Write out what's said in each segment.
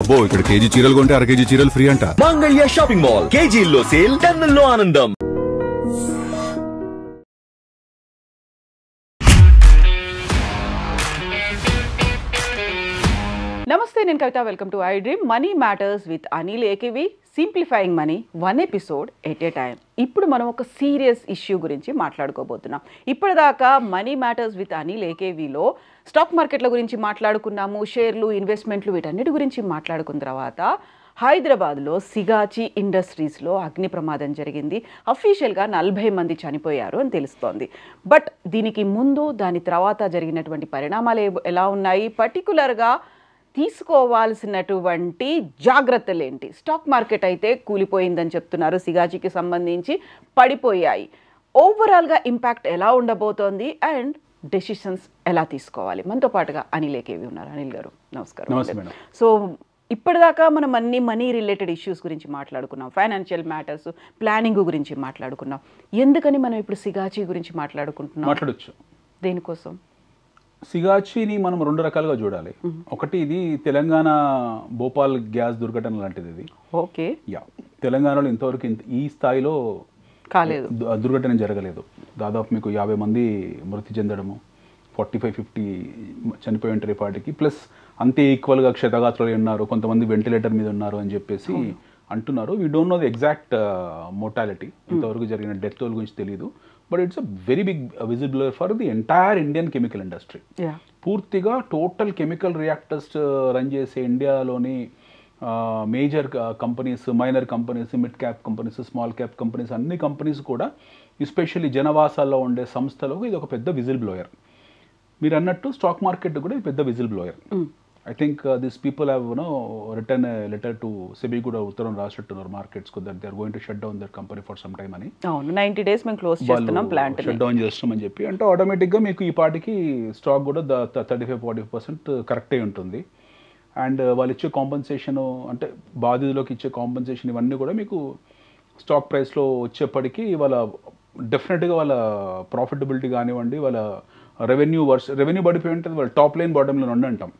అబ్బో ఇక్కడ కేజీ చీరలు కొంటే అర కేజీ చీరలు ఫ్రీ అంట. మంగళ్య షాపింగ్ మాల్ కేజీల్లో సేల్, టన్నుల్లో ఆనందం. నమస్తే, నేను Kavitha. Welcome to I dream money matters with Anil AKV. Simplifying money, one episode at a time. ఇప్పుడు మనం ఒక సీరియస్ ఇష్యూ గురించి మాట్లాడుకోబోతున్నాం. ఇప్పటిదాకా మనీ మ్యాటర్స్ విత్ అనిల్ ఏకేవిలో స్టాక్ మార్కెట్ల గురించి మాట్లాడుకున్నాము, షేర్లు, ఇన్వెస్ట్మెంట్లు, వీటన్నిటి గురించి మాట్లాడుకున్న తర్వాత హైదరాబాద్లో సిగాచి ఇండస్ట్రీస్లో అగ్ని ప్రమాదం జరిగింది. అఫీషియల్గా 40 మంది చనిపోయారు అని తెలుస్తోంది. బట్ దీనికి ముందు, దాని తర్వాత జరిగినటువంటి పరిణామాలు ఎలా ఉన్నాయి, పర్టికులర్గా తీసుకోవాల్సినటువంటి జాగ్రత్తలు ఏంటి? స్టాక్ మార్కెట్ అయితే కూలిపోయిందని చెప్తున్నారు, సిగాచికి సంబంధించి పడిపోయాయి. ఓవరాల్గా ఇంపాక్ట్ ఎలా ఉండబోతోంది అండ్ డెసిషన్స్ ఎలా తీసుకోవాలి? మనతో పాటుగా అనిల్ ఏకేవి ఉన్నారు. అనిల్ గారు నమస్కారం. సో ఇప్పటిదాకా మనం అన్ని మనీ రిలేటెడ్ ఇష్యూస్ గురించి మాట్లాడుకున్నాం, ఫైనాన్షియల్ మ్యాటర్స్, ప్లానింగ్ గురించి మాట్లాడుకున్నాం. ఎందుకని మనం ఇప్పుడు సిగాచి గురించి మాట్లాడొచ్చు? దేనికోసం? సిగాచిని మనం 2 రకాలుగా చూడాలి. ఒకటి, ఇది తెలంగాణ భోపాల్ గ్యాస్ దుర్ఘటన లాంటిది. ఇది ఓకే, తెలంగాణలో ఇంతవరకు ఈ స్థాయిలో కాలేదు, దుర్ఘటన జరగలేదు. దాదాపు మీకు 50 మంది మృతి చెందడము, 45-50 చనిపోయి ఉంటారు పాటికి. ప్లస్ అంతే ఈక్వల్గా క్షతగాత్రులు ఉన్నారు, కొంతమంది వెంటిలేటర్ మీద ఉన్నారు అని చెప్పేసి అంటున్నారు. We don't know the exact mortality, ఇంతవరకు జరిగిన డెత్ టోల్ గురించి తెలియదు. But it's a very big విజిబులర్ for the entire Indian chemical industry. పూర్తిగా టోటల్ కెమికల్ రియాక్టర్స్ రన్ చేసే ఇండియాలోని major companies, minor companies, mid cap companies, small cap companies, అన్ని companies కూడా ఎస్పెషల్లీ జనవాసాల్లో ఉండే సంస్థలకు ఇది ఒక పెద్ద విజిల్ బ్లోయర్. మీరు అన్నట్టు స్టాక్ మార్కెట్ కూడా ఇది పెద్ద whistle blower. I think this people have return letter to SEBI కూడా ఉత్తరం రాసిట్టున్నారు మార్కెట్స్ కు, that they are going to shut down their company for some time అని. 90 days మేము క్లోజ్ చేస్తున్నాం, ప్లాంట్ షట్ డౌన్ చేస్తున్నామని చెప్పి అంటే ఆటోమేటిక్గా మీకు ఈ పాటికి స్టాక్ కూడా 35-40% కరెక్ట్ అయి ఉంటుంది. అండ్ వాళ్ళు ఇచ్చే కాంపన్సేషన్, అంటే బాధితులకు ఇచ్చే కాంపన్సేషన్, ఇవన్నీ కూడా మీకు స్టాక్ ప్రైస్లో వచ్చేప్పటికీ వాళ్ళ డెఫినెట్గా వాళ్ళ ప్రాఫిటబిలిటీ కానివ్వండి, వాళ్ళ రెవెన్యూ పడిపోయి ఉంటుంది, వాళ్ళ టాప్ లైన్ బాటమ్ లైన్ అంటాం,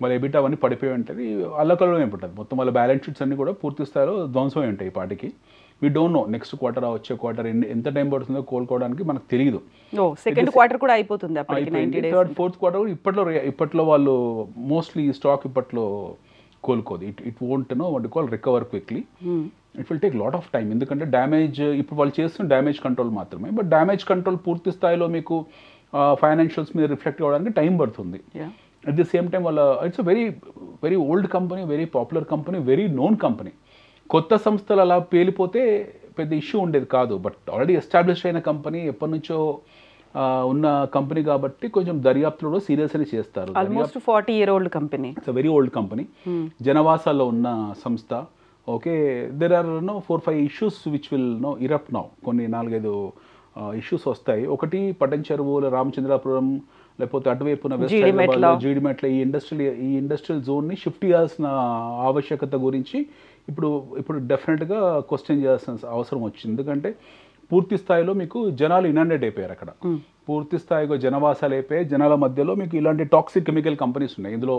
వాళ్ళ ఎబిటా అవన్నీ పడిపోయి ఉంటుంది, అల్లకల్లో ఉంటుంది. మొత్తం వాళ్ళ బ్యాలెన్స్ షీట్స్ అన్ని కూడా పూర్తి స్థాయిలో ధ్వంసం అయి ఉంటాయి ఈ పాటికి. We don't no next quarter, వచ్చే క్వార్టర్ ఎంత టైం పడుతుందో కోలుకోవడానికి మనకు తెలియదు. సెకండ్ క్వార్టర్ కూడా అయిపోతుంది, థర్డ్ ఫోర్త్ క్వార్టర్ కూడా ఇప్పట్లో వాళ్ళు మోస్ట్లీ స్టాక్ ఇప్పట్లో కోలుకోదు. It won't know what you call recover quickly. It will take lot of time. ఎందుకంటే డ్యామేజ్, ఇప్పుడు వాళ్ళు చేస్తున్న డ్యామేజ్ కంట్రోల్ మాత్రమే. బట్ డ్యామేజ్ కంట్రోల్ పూర్తి స్థాయిలో మీకు ఫైనాన్షియల్స్ మీద రిఫ్లెక్ట్ అవ్వడానికి టైం పడుతుంది. అట్ ది సేమ్ టైం వాళ్ళ it's very very old company, very popular company, very known company. కొత్త సంస్థలు అలా పేలిపోతే పెద్ద ఇష్యూ ఉండేది కాదు. బట్ ఆల్రెడీ ఎస్టాబ్లిష్ అయిన కంపెనీ, ఎప్పటి నుంచో ఉన్న కంపెనీ కాబట్టి కొంచెం దర్యాప్తులో సీరియస్ అని చేస్తారు. Almost 40-year-old company, it's very old company, జనవాసాల్లో ఉన్న సంస్థ. Okay, there are 4-5 issues which will erupt now. కొన్ని 4-5 ఇష్యూస్ వస్తాయి. ఒకటి, పటంచెరువు, రామచంద్రాపురం, లేకపోతే అటువైపున జీడిమెట్ల ఈ ఇండస్ట్రియల్ జోన్ని షిఫ్ట్ చేయాల్సిన ఆవశ్యకత గురించి ఇప్పుడు డెఫినెట్గా క్వశ్చన్ చేయాల్సిన అవసరం వచ్చింది. ఎందుకంటే పూర్తి స్థాయిలో మీకు జనాలు ఇనాండేట్ అయిపోయారు అక్కడ, పూర్తి స్థాయిగా జనవాసాలు అయిపోయాయి. జనాల మధ్యలో మీకు ఇలాంటి టాక్సిక్ కెమికల్ కంపెనీస్ ఉన్నాయి. ఇందులో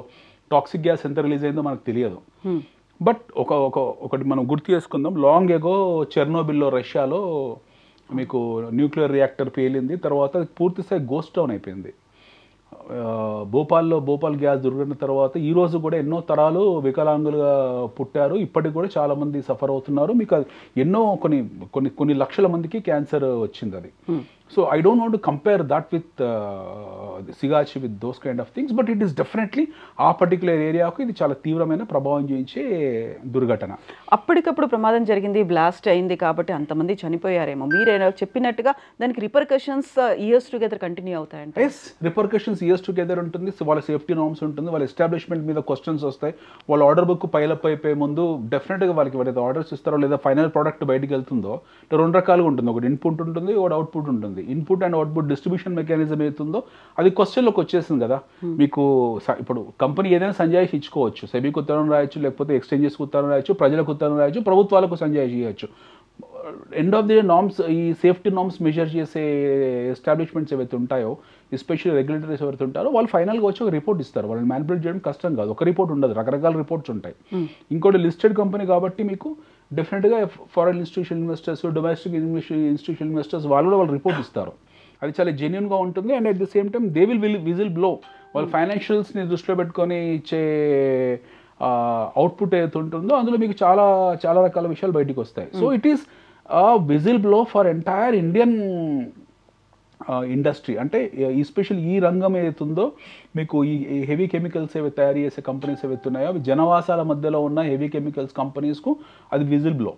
టాక్సిక్ గ్యాస్ ఎంత రిలీజ్ అయిందో మనకు తెలియదు. బట్ ఒకటి మనం గుర్తు చేసుకుందాం. లాంగ్ ఎగో చెర్నోబిల్లో, రష్యాలో మీకు న్యూక్లియర్ రియాక్టర్ పేలింది. తర్వాత పూర్తి స్థాయి గోస్ట్ టౌన్ అయిపోయింది. భోపాల్ గ్యాస్ దుర్ఘటన తర్వాత ఈ రోజు కూడా ఎన్నో తరాలు వికలాంగులుగా పుట్టారు. ఇప్పటికి కూడా చాలా మంది సఫర్ అవుతున్నారు. మీకు ఎన్నో కొన్ని లక్షల మందికి క్యాన్సర్ వచ్చింది అది. So I don't want to compare that with Sigachi with those kind of things. But it is definitely ఆ పర్టికులర్ ఏరియాకు ఇది చాలా తీవ్రమైన ప్రభావం చూపించే దుర్ఘటన. అప్పటికప్పుడు ప్రమాదం జరిగింది, బ్లాస్ట్ అయింది కాబట్టి అంతమంది చనిపోయారేమో. మీరేనా చెప్పినట్టుగా దానికి రిపర్కషన్స్ ఇయర్స్ టుగెదర్ కంటిన్యూ అవుతాయంటే? ఎస్, రిపర్కషన్స్ ఇయర్స్ టుగెదర్ ఉంటుంది. వాళ్ళ సేఫ్టీ నార్మ్స్ ఉంటుంది, వాళ్ళ ఎస్టాబ్లిష్మెంట్ మీద క్వశ్చన్స్ వస్తాయి. వాళ్ళ ఆర్డర్ బుక్ పైలప్ అయిపోయే ముందు డెఫినెట్గా వాళ్ళకి ఎవరైతే ఆర్డర్స్ ఇస్తారో లేదా ఫైనల్ ప్రోడక్ట్ బయటకు వెళ్తుందో 2 రకాలుగా ఉంటుంది. ఒకటి ఇన్పుట్ ఉంటుంది, ఒకటి అవుట్పుట్ ఉంటుంది. Input and output distribution mechanism అవుతుందో అది క్వశ్చన్లోకి వచ్చేసింది కదా. మీకు ఇప్పుడు కంపెనీ ఏదైనా సంజాయిషి ఇచ్చుకోవచ్చు, సెబీకి ఉత్తరం రాయొచ్చు, లేకపోతే ఎక్స్చేంజెస్కి ఉత్తరం రాయొచ్చు, ప్రజలకు ఉత్తరం రాయొచ్చు, ప్రభుత్వాలకు సంజాయిషి చేయొచ్చు. ఎండ్ ఆఫ్ ది నార్మ్స్, ఈ సేఫ్టీ నార్మ్స్ మెజర్ చేసే ఎస్టాబ్లిష్మెంట్స్ ఏవైతే ఉంటాయో, ఎస్పెషల్లీ రెగ్యులేటరీస్ ఎవరైతే ఉంటారో వాళ్ళు ఫైనల్గా వచ్చి ఒక రిపోర్ట్ ఇస్తారు. వాళ్ళని మ్యానిపులేట్ చేయడం కష్టం కాదు, ఒక రిపోర్ట్ ఉండదు, రకరకాల రిపోర్ట్స్ ఉంటాయి. ఇంకోటి లిస్టెడ్ కంపెనీ కాబట్టి మీకు డెఫినెట్గా foreign institutional investors, domestic institutional investors వాళ్ళు కూడా వాళ్ళు రిపోర్ట్ ఇస్తారు. అది చాలా జెన్యున్గా ఉంటుంది. And at the same time they whistle blow. వాళ్ళ ఫైనాన్షియల్స్ని దృష్టిలో పెట్టుకొని ఇచ్చే అవుట్పుట్ ఏదైతే ఉంటుందో అందులో మీకు చాలా చాలా రకాల విషయాలు బయటికి వస్తాయి. So it is whistle blow for entire Indian industry. అంటే ఎస్పెషల్ ఈ రంగం ఏదైతే ఉందో మీకు ఈ హెవీ కెమికల్స్ ఏవి తయారు చేసే కంపెనీస్ ఏవైతే ఉన్నాయో అవి జనవాసాల మధ్యలో ఉన్న హెవీ కెమికల్స్ కంపెనీస్కు అది విజిల్ బ్లో.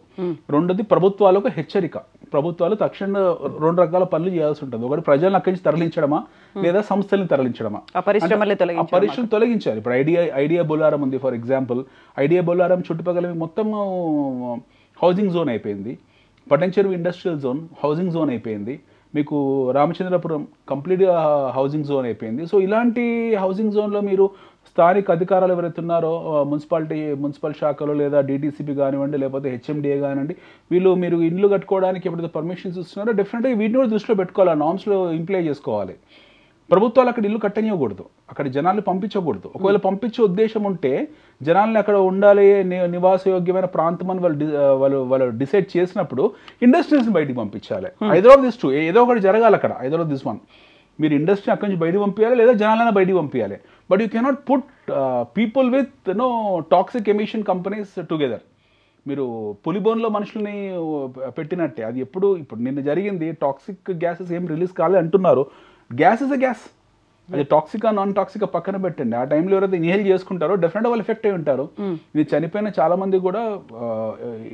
రెండోది ప్రభుత్వాలకు హెచ్చరిక. ప్రభుత్వాలు తక్షణ 2 రకాల పనులు చేయాల్సి ఉంటుంది. ఒకటి ప్రజలను అక్కడి నుంచి తరలించడమా లేదా సంస్థల్ని తరలించడమా. పరిశ్రమలు తొలగించాలి. ఇప్పుడు ఐడియా బొల్లారం ఉంది ఫర్ ఎగ్జాంపుల్. ఐడియా బొల్లారం చుట్టుపక్కల మొత్తం హౌసింగ్ జోన్ అయిపోయింది. పటంచెరువు ఇండస్ట్రియల్ జోన్ హౌసింగ్ జోన్ అయిపోయింది. మీకు రామచంద్రపురం కంప్లీట్గా హౌసింగ్ జోన్ అయిపోయింది. సో ఇలాంటి హౌసింగ్ జోన్లో మీరు స్థానిక అధికారులు ఎవరైతే ఉన్నారో మున్సిపల్ శాఖలో లేదా డిటీసీపీ కానివ్వండి లేకపోతే హెచ్ఎండిఏ కానివ్వండి, మీరు ఇండ్లు కట్టుకోవడానికి ఎప్పుడైతే పర్మిషన్స్ ఇస్తున్నారో డెఫినెట్గా వీటిని కూడా దృష్టిలో పెట్టుకోవాలి, ఆ నామ్స్లో ఇంప్లై చేసుకోవాలి. ప్రభుత్వాలు అక్కడ ఇల్లు కట్టనివ్వకూడదు, అక్కడ జనాల్ని పంపించకూడదు. ఒకవేళ పంపించే ఉద్దేశం ఉంటే జనాల్ని అక్కడ ఉండాలి, నివాసయోగ్యమైన ప్రాంతం అని వాళ్ళు డిసైడ్ చేసినప్పుడు ఇండస్ట్రీస్ని బయటికి పంపించాలి. ఐదర్ ఆఫ్ దిస్ టూ, ఏదో ఒకటి జరగాలి అక్కడ. ఐదర్ ఆఫ్ దిస్ వన్, మీరు ఇండస్ట్రీ అక్కడి నుంచి బయటికి పంపించాలి లేదా జనాలైనా బయటికి పంపించాలి. But you cannot put people with toxic emission companies together. మీరు పులిబోన్లో మనుషుల్ని పెట్టినట్టే. అది ఇప్పుడు నిన్న జరిగింది. టాక్సిక్ గ్యాసెస్ ఏం రిలీజ్ కాలేదు అంటున్నారు. Gas is a gas. అది టాక్సికా నాన్ టాక్సికా పక్కన పెట్టండి. ఆ టైంలో ఎవరైతే ఇన్హేల్ చేసుకుంటారో డెఫినెట్గా వాళ్ళు ఎఫెక్ట్ అయి ఉంటారు. ఇది చనిపోయిన చాలా మంది కూడా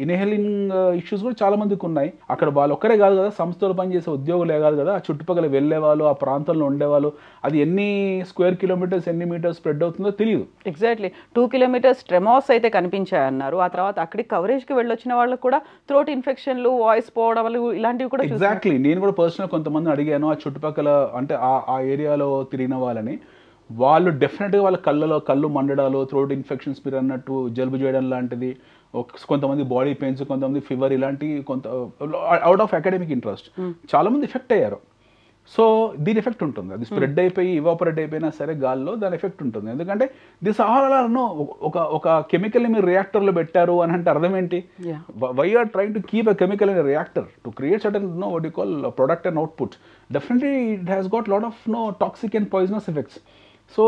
ఇన్హేలింగ్ ఇష్యూస్ కూడా చాలా మందికి ఉన్నాయి. అక్కడ వాళ్ళు ఒక్కరే కాదు కదా, సంస్థలు పనిచేసే ఉద్యోగులే కాదు కదా, ఆ చుట్టుపక్కల వెళ్ళేవాళ్ళు, ఆ ప్రాంతంలో ఉండేవాళ్ళు. అది ఎన్ని స్క్వేర్ కిలోమీటర్స్ ఎన్ని మీటర్స్ స్ప్రెడ్ అవుతుందో తెలియదు. ఎగ్జాక్ట్లీ 2 కిలోమీటర్స్ ట్రెమాస్ అయితే కనిపించాయన్నారు. ఆ తర్వాత అక్కడికి కవరేజ్కి వెళ్ళొచ్చిన వాళ్ళకి కూడా థ్రోట్ ఇన్ఫెక్షన్లు, వాయిస్ పోవడం ఇలాంటివి కూడా. ఎగ్జాక్ట్లీ, నేను కూడా పర్సనల్ కొంతమంది అడిగాను ఆ చుట్టుపక్కల అంటే ఆ ఏరియాలో తిరిగిన వాళ్ళని. వాళ్ళు డెఫినెట్గా వాళ్ళ కళ్ళు మండడాలు, థ్రోట్ ఇన్ఫెక్షన్స్ మీరు అన్నట్టు జలుబు చేయడం లాంటిది, కొంతమంది బాడీ పెయిన్స్, కొంతమంది ఫీవర్, ఇలాంటి అవుట్ ఆఫ్ అకాడమిక్ ఇంట్రెస్ట్ చాలామంది ఎఫెక్ట్ అయ్యారు. సో దీని ఎఫెక్ట్ ఉంటుంది. అది స్ప్రెడ్ అయిపోయి ఇవాపరేట్ అయిపోయినా సరే గాల్లో దాని ఎఫెక్ట్ ఉంటుంది. ఎందుకంటే దిస్ ఆహారాలను ఒక కెమికల్ని మీరు రియాక్టర్లో పెట్టారు అని అంటే అర్థం ఏంటి? Why are trying to keep a chemical in reactor to create certain what you call product and output. Definitely it has got lot of toxic and poisonous effects. So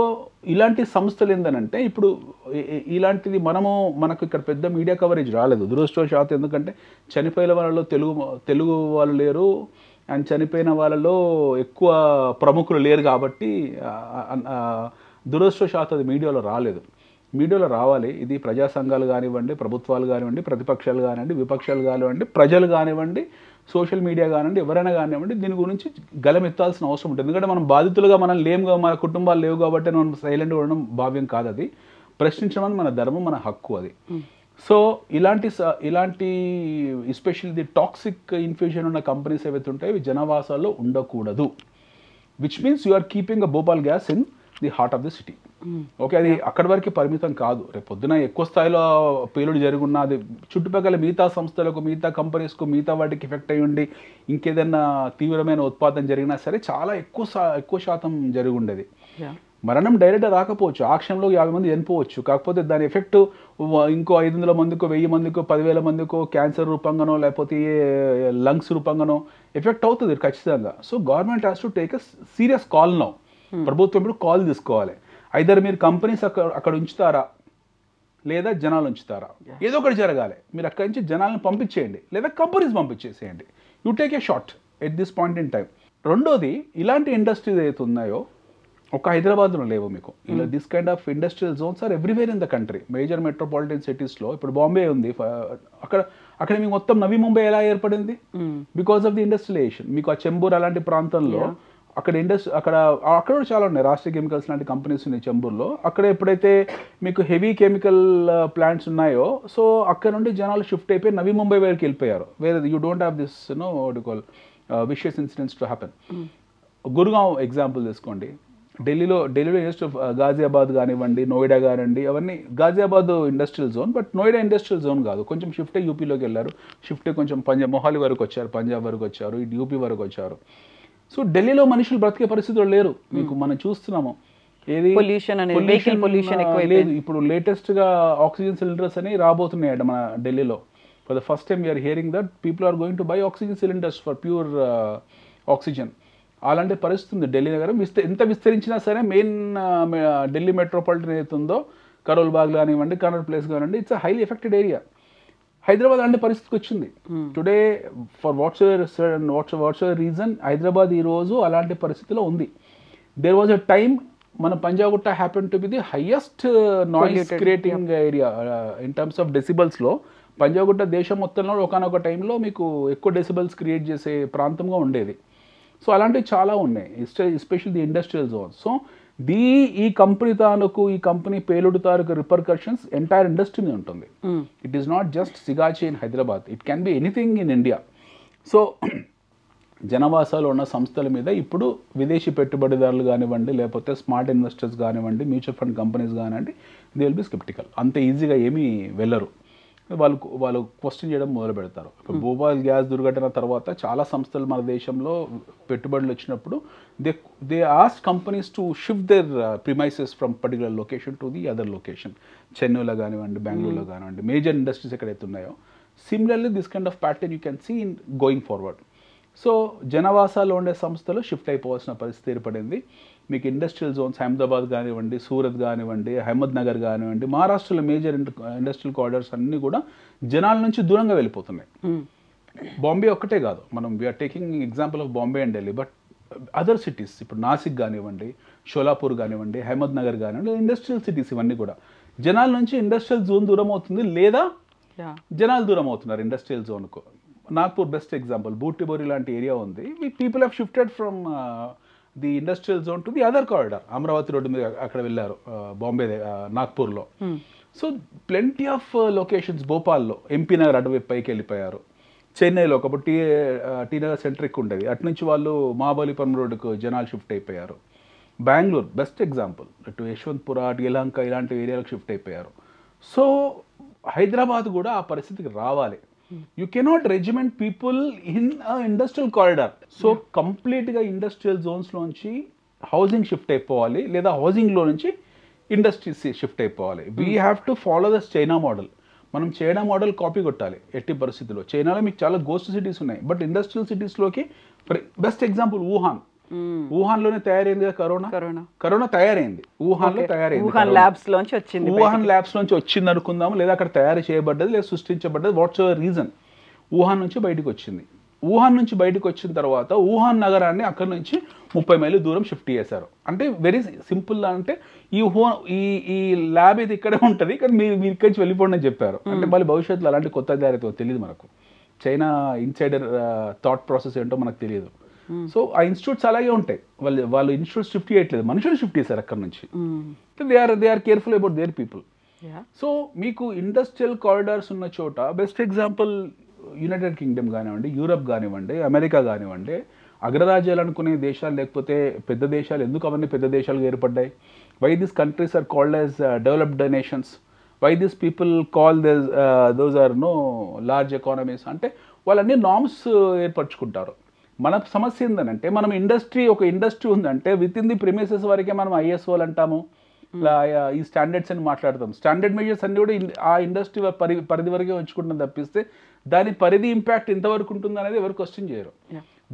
ఇలాంటి సంస్థలు ఏంటంటే ఇప్పుడు ఇలాంటిది మనకు ఇక్కడ పెద్ద మీడియా కవరేజ్ రాలేదు దురదృష్టవశాత్తు. ఎందుకంటే చనిపోయిన వాళ్ళలో తెలుగు వాళ్ళు లేరు, అండ్ చనిపోయిన వాళ్ళలో ఎక్కువ ప్రముఖులు లేరు కాబట్టి దురదృష్టవశాత్తు అది మీడియాలో రాలేదు. మీడియాలో రావాలి. ఇది ప్రజా సంఘాలు కానివ్వండి, ప్రభుత్వాలు కానివ్వండి, ప్రతిపక్షాలు కానివ్వండి, విపక్షాలు కానివ్వండి, ప్రజలు కానివ్వండి, సోషల్ మీడియా కానివ్వండి, ఎవరైనా కానివ్వండి దీని గురించి గలమెత్తాల్సిన అవసరం ఉంటుంది. ఎందుకంటే మనం బాధితులుగా మనం లేముగా, మన కుటుంబాలు లేవు కాబట్టి మనం సైలెంట్గా ఉండడం భావ్యం కాదు. అది ప్రశ్నించడం మన ధర్మం, మన హక్కు అది. సో ఇలాంటి ఎస్పెషల్లీ ది టాక్సిక్ ఇన్ఫ్యూషన్ ఉన్న కంపెనీస్ ఏవైతే ఉంటాయో ఇవి జనవాసాల్లో ఉండకూడదు. Which means you are keeping a Bhopal gas in the heart of the city. Okay, అది అక్కడి వరకు పరిమితం కాదు. రేపు పొద్దున ఎక్కువ స్థాయిలో పేలుడు జరుగున్న అది చుట్టుపక్కల మిగతా సంస్థలకు, మిగతా కంపెనీస్కు, మిగతా వాటికి ఎఫెక్ట్ అయ్యి ఉండి ఇంకేదన్నా తీవ్రమైన ఉత్పాదన జరిగినా సరే చాలా ఎక్కువ శాతం జరిగి ఉండేది. మరణం డైరెక్ట్గా రాకపోవచ్చు, ఆ క్షణంలో 50 మంది చనిపోవచ్చు. కాకపోతే దాని ఎఫెక్ట్ ఇంకో 500 మందికో, 1000 మందికో, 10,000 మందికో క్యాన్సర్ రూపంగానో లేకపోతే లంగ్స్ రూపంగానో ఎఫెక్ట్ అవుతుంది ఖచ్చితంగా. So government has to take a serious call now. ప్రభుత్వం ఇప్పుడు కాల్ తీసుకోవాలి. ఐదర్ మీరు కంపెనీస్ అక్కడ ఉంచుతారా లేదా జనాలు ఉంచుతారా, ఏదో ఒకటి జరగాలి. మీరు అక్కడి నుంచి జనాలను పంపించేయండి లేదా కంపెనీస్ పంపించేసేయండి. You take a shot at this point in time. రెండోది, ఇలాంటి ఇండస్ట్రీస్ ఏదైతే ఉన్నాయో ఒక హైదరాబాద్లో లేవు మీకు. ఇలా this kind of industrial zones are everywhere in the country. Major metropolitan సిటీస్లో ఇప్పుడు బాంబే ఉంది, అక్కడ మీకు మొత్తం నవీ ముంబై ఎలా ఏర్పడింది? Because of the industrialisation. మీకు ఆ చెంబూర్ అలాంటి ప్రాంతంలో అక్కడ చాలా ఉన్నాయి. రాష్ట్రీయ కెమికల్స్ లాంటి కంపెనీస్ ఉన్నాయి చెంబూర్లో. అక్కడ ఎప్పుడైతే మీకు హెవీ కెమికల్ ప్లాంట్స్ ఉన్నాయో సో అక్కడ నుండి జనాలు షిఫ్ట్ అయిపోయి నవీ ముంబై వరకు వెళ్ళిపోయారు. వేరే you don't have this what you call vicious incidents to happen. Gurgaon example తీసుకోండి. ఢిల్లీలో ఇండస్ట్రీ గాజియాబాద్ కానివ్వండి, నోయిడా కానివ్వండి, అవన్నీ Ghaziabad industrial zone, but Noida industrial zone కాదు. కొంచెం షిఫ్ట్ యూపీలోకి వెళ్ళారు, షిఫ్ట్ కొంచెం మొహాలి వరకు వచ్చారు, పంజాబ్ వరకు వచ్చారు, ఇటు యూపీ వరకు వచ్చారు. సో ఢిల్లీలో మనుషులు బ్రతికే పరిస్థితులు లేరు. మీకు మనం చూస్తున్నాము ఏది పొల్యూషన్ లేదు. ఇప్పుడు లేటెస్ట్గా ఆక్సిజన్ సిలిండర్స్ అని రాబోతున్నాయి మన ఢిల్లీలో. For the first time we are hearing that people are going to buy oxygen cylinders for pure oxygen. అలాంటి పరిస్థితి ఉంది ఢిల్లీ నగరం. ఎంత విస్తరించినా సరే మెయిన్ ఢిల్లీ మెట్రోపాలిటన్ ఏదైతుందో కరోల్ బాగ్ కానివ్వండి, కన్నర్ ప్లేస్ కానివ్వండి, it's a highly affected area. Hyderabad అలాంటి పరిస్థితికి వచ్చింది. Today for what's reason Hyderabad ఈ రోజు అలాంటి పరిస్థితిలో ఉంది. దేర్ వాజ్ అ టైమ్ మన Panjagutta happen to be the highest noise creating area in terms of డెసిబల్స్లో. పంజాగుట్ట దేశం మొత్తంలో ఒకనొక టైంలో మీకు ఎక్కువ డెసిబల్స్ క్రియేట్ చేసే ప్రాంతంగా ఉండేది. సో అలాంటివి చాలా ఉన్నాయి, especially the industrial zone. So ఈ కంపెనీ తాలూకు ఈ కంపెనీ పేలుడు తాలూకు రిపర్కషన్స్ ఎంటైర్ ఇండస్ట్రీ మీద ఉంటుంది. It is not just Sigachi in Hyderabad, it can be anything in India. So జనవాసాలు ఉన్న సంస్థల మీద ఇప్పుడు విదేశీ పెట్టుబడిదారులు కానివ్వండి, లేకపోతే స్మార్ట్ ఇన్వెస్టర్స్ కానివ్వండి, మ్యూచువల్ ఫండ్ కంపెనీస్ కానివ్వండి, దే విల్ బి స్కెప్టికల్. అంత ఈజీగా ఏమీ వెళ్ళరు. వాళ్ళు క్వశ్చన్ చేయడం మొదలు పెడతారు. ఇప్పుడు భోపాల్ గ్యాస్ దుర్ఘటన తర్వాత చాలా సంస్థలు మన దేశంలో పెట్టుబడులు వచ్చినప్పుడు they ask companies to shift their premises from particular location to the other location. చెన్నైలో కానివ్వండి, బెంగళూరులో కానివ్వండి, మేజర్ ఇండస్ట్రీస్ ఎక్కడైతే ఉన్నాయో. Similarly this kind of pattern you can see in going forward. So జనవాసాల్లో ఉండే సంస్థలు షిఫ్ట్ అయిపోవాల్సిన పరిస్థితి ఏర్పడింది. మీకు ఇండస్ట్రియల్ జోన్స్ అహ్మదాబాద్ కానివ్వండి, సూరత్ కానివ్వండి, అహ్మద్ నగర్ కానివ్వండి, మహారాష్ట్రలో మేజర్ ఇండస్ట్రియల్ కారిడార్స్ అన్నీ కూడా జనాల నుంచి దూరంగా వెళ్ళిపోతున్నాయి. బాంబే ఒక్కటే కాదు, మనం we are taking example of Bombay and Delhi, but other cities ఇప్పుడు నాసిక్ కానివ్వండి, షోలాపూర్ కానివ్వండి, అహ్మద్ నగర్ కానివ్వండి, ఇండస్ట్రియల్ సిటీస్ ఇవన్నీ కూడా జనాల నుంచి ఇండస్ట్రియల్ జోన్ దూరం అవుతుంది, లేదా జనాలు దూరం అవుతున్నారు ఇండస్ట్రియల్ జోన్కు. Nagpur best example. బూటిబోరి లాంటి ఏరియా ఉంది. People have shifted from the industrial zone to the other corridor. Amravati road మీద అక్కడ వెళ్ళారు, బాంబే నాగ్పూర్లో. So plenty of locations. భోపాల్లో ఎంపీ నగర్ అటువైపు పైకి వెళ్ళిపోయారు. చెన్నైలో ఒకప్పుడు టీ నగర్ సెంట్రిక్ ఉండేది, అటు నుంచి వాళ్ళు మహాబలిపురం రోడ్డుకు జనాలు షిఫ్ట్ అయిపోయారు. Bengaluru best example. అటు యశ్వంత్పుర, అటు యలహంక ఇలాంటి ఏరియాలకు షిఫ్ట్ అయిపోయారు. సో హైదరాబాద్ కూడా ఆ పరిస్థితికి రావాలి. You cannot regiment people in industrial corridor. So కంప్లీట్గా ఇండస్ట్రియల్ జోన్స్లోంచి హౌసింగ్ షిఫ్ట్ అయిపోవాలి, లేదా హౌసింగ్లో నుంచి ఇండస్ట్రీస్ షిఫ్ట్ అయిపోవాలి. We have to follow the China model. మనం చైనా మోడల్ కాపీ కొట్టాలి ఎట్టి పరిస్థితుల్లో. చైనాలో మీకు చాలా గోస్ట్ సిటీస్ ఉన్నాయి, బట్ ఇండస్ట్రియల్ సిటీస్లోకి బెస్ట్ ఎగ్జాంపుల్ వుహాన్లోనే తయారైంది కదా కరోనా తయారైంది వుహాన్లో తయారైంది. వుహాన్ ల్యాబ్స్ లోంచి వచ్చింది అనుకుందాము, లేదా అక్కడ తయారు చేయబడ్డది లేదా సృష్టించబడ్డది, వాట్స్ ఎవర్ రీజన్. వుహాన్ నుంచి బయటకు వచ్చింది. వుహాన్ నుంచి బయటకు వచ్చిన తర్వాత వుహాన్ నగరాన్ని అక్కడ నుంచి 30 మైళ్ళు దూరం షిఫ్ట్ చేశారు. అంటే వెరీ సింపుల్. అంటే ఈ ల్యాబ్ ఇది ఇక్కడే ఉంటుంది, కానీ మీరు ఇక్కడి నుంచి వెళ్ళిపోండి అని చెప్పారు. అంటే మళ్ళీ భవిష్యత్తులో అలాంటి కొత్త తయారైతే తెలియదు మనకు. చైనా ఇన్సైడర్ థాట్ ప్రాసెస్ ఏంటో మనకు తెలియదు. సో ఆ ఇన్స్టిట్యూట్స్ అలాగే ఉంటాయి. వాళ్ళు ఇన్స్టిట్యూట్ షిఫ్ట్ చేయట్లేదు, మనుషులు షిఫ్ట్ చేశారు అక్కడ నుంచి. They are careful about their people. So మీకు ఇండస్ట్రియల్ కారిడార్స్ ఉన్న చోట బెస్ట్ ఎగ్జాంపుల్ యునైటెడ్ కింగ్డమ్ కానివ్వండి, యూరప్ కానివ్వండి, అమెరికా కానివ్వండి, అగ్రరాజ్యాలు అనుకునే దేశాలు లేకపోతే పెద్ద దేశాలు ఎందుకు అవన్నీ పెద్ద దేశాలుగా ఏర్పడ్డాయి? Why these countries are called as developed nations? Why these people call those are no large economies? అంటే వాళ్ళన్నీ నామ్స్ ఏర్పరచుకుంటారు. మన సమస్య ఏంటంటే మనం ఒక ఇండస్ట్రీ ఉందంటే విత్ ఇన్ ది ప్రిమిసెస్ వరకే మనం ఐఎస్ఓలు అంటాము, ఈ స్టాండర్డ్స్ అని మాట్లాడతాం. స్టాండర్డ్ మెజర్స్ అన్ని కూడా ఆ ఇండస్ట్రీ పరిధి వరకే ఉంచుకుంటాం తప్పిస్తే దాని పరిధి ఇంపాక్ట్ ఎంతవరకు ఉంటుంది అనేది ఎవరు క్వశ్చన్ చేయరు.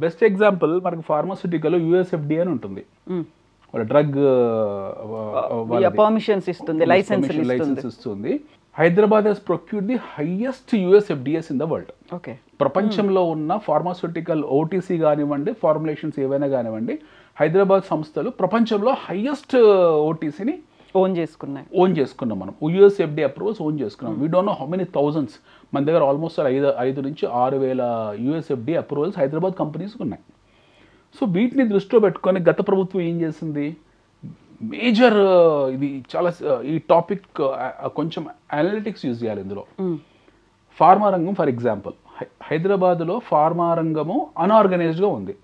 బెస్ట్ ఎగ్జాంపుల్ మనకు ఫార్మాస్యూటికల్ యుఎస్ఎఫ్డిఏ అని ఉంటుంది. వాళ్ళ డ్రగ్ పర్మిషన్స్ ఇస్తుంది, లైసెన్స్ ఇస్తుంది. Hyderabad has procured the highest USFDAs in the world. ప్రపంచంలో ఉన్న ఫార్మాస్యూటికల్ ఓటీసీ కానివ్వండి, ఫార్ములేషన్స్ ఏవైనా కానివ్వండి, హైదరాబాద్ సంస్థలు ప్రపంచంలో హైయెస్ట్ ఓటీసీని ఓన్ చేసుకున్నాం. మనం యుఎస్ఎఫ్డిఏ అప్రూవల్స్ ఓన్ చేసుకున్నాం. We don't know how many thousands. మన దగ్గర ఆల్మోస్ట్ 5 నుంచి 6,000 యుఎస్ఎఫ్డిఏ అప్రూవల్స్ హైదరాబాద్ కంపెనీస్కి ఉన్నాయి. సో వీటిని దృష్టిలో పెట్టుకొని గత ప్రభుత్వం ఏం చేసింది? మేజర్ ఇది చాలా ఈ టాపిక్ కొంచెం అనలిటిక్స్ యూజ్ చేయాలి ఇందులో. ఫార్మా రంగం ఫర్ ఎగ్జాంపుల్, హైదరాబాద్లో ఫార్మా రంగము అన్ఆర్గనైజ్డ్గా ఉంది.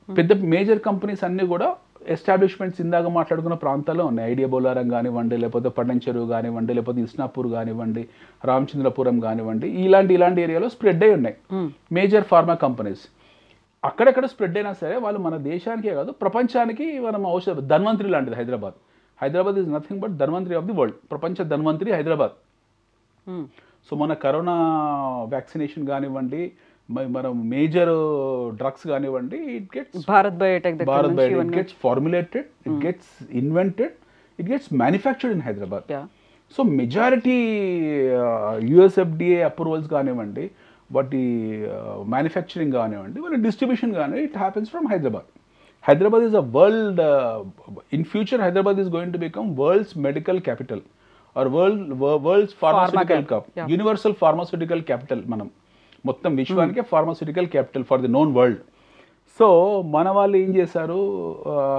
పెద్ద మేజర్ కంపెనీస్ అన్నీ కూడా ఎస్టాబ్లిష్మెంట్స్ ఇందాక మాట్లాడుకున్న ప్రాంతాల్లో ఉన్నాయి. ఐడియా బొల్లారం కానివ్వండి, లేకపోతే పడ్డంచెరువు కానివ్వండి, లేకపోతే ఇస్నాపూర్ కానివ్వండి, రామచంద్రపురం కానివ్వండి, ఇలాంటి ఏరియాలో స్ప్రెడ్ అయి ఉన్నాయి మేజర్ ఫార్మా కంపెనీస్. అక్కడెక్కడ స్ప్రెడ్ అయినా సరే వాళ్ళు మన దేశానికే కాదు ప్రపంచానికి మనం ధన్వంతరి లాంటిది Hyderabad is nothing but Dhanvantari of the world. ప్రపంచ ధన్వంతరి హైదరాబాద్. సో మన కరోనా వ్యాక్సినేషన్ కానివ్వండి, మనం మేజర్ డ్రగ్స్ కానివ్వండి, it gets Bharat Biotech it gets formulated, it gets invented, it gets manufactured in Hyderabad. So majority USFDA approvals కానివ్వండి, వాటి మ్యానుఫ్యాక్చరింగ్ కానివ్వండి, వాటి డిస్ట్రిబ్యూషన్ కానివ్వండి, it happens from Hyderabad. Hyderabad is a world, in future Hyderabad is going to become world's medical capital or world's pharmaceutical capital, universal pharmaceutical capital. మనం మొత్తం విశ్వానికే pharmaceutical capital for the known world. So మన వాళ్ళు ఏం చేశారు,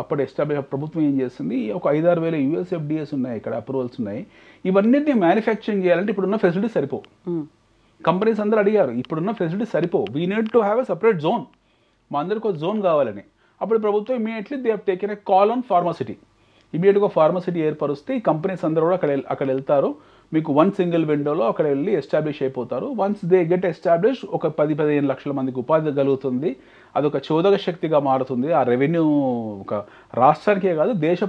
అప్పుడు ప్రభుత్వం ఏం చేస్తుంది, ఒక 5-6 వేల యూఎస్ఎఫ్డిఎస్ ఉన్నాయి, ఇక్కడ అప్రూవల్స్ ఉన్నాయి. ఇవన్నిటిని మ్యానుఫ్యాక్చరింగ్ చేయాలంటే ఇప్పుడున్న ఫెసిలిటీస్ సరిపోవు. కంపెనీస్ అందరూ అడిగారు, ఇప్పుడున్న ఫెసిలిటీస్ సరిపోవు, we need to have a separate zone, మా అందరికి ఒక జోన్ కావాలని. అప్పుడు ప్రభుత్వం immediately they have taken a call on pharma city. ఇమీడియట్గా ఫార్మాసిటీ ఏర్పరుస్తే ఈ కంపెనీస్ అందరూ కూడా అక్కడ వెళ్తారు, మీకు వన్ సింగిల్ విండోలో అక్కడ వెళ్ళి ఎస్టాబ్లిష్ అయిపోతారు. వన్స్ దే గెట్ ఎస్టాబ్లిష్, ఒక 10-15 లక్షల మందికి ఉపాధి కలుగుతుంది. అదొక చోదక శక్తిగా మారుతుంది. ఆ రెవెన్యూ ఒక రాష్ట్రానికే కాదు దేశ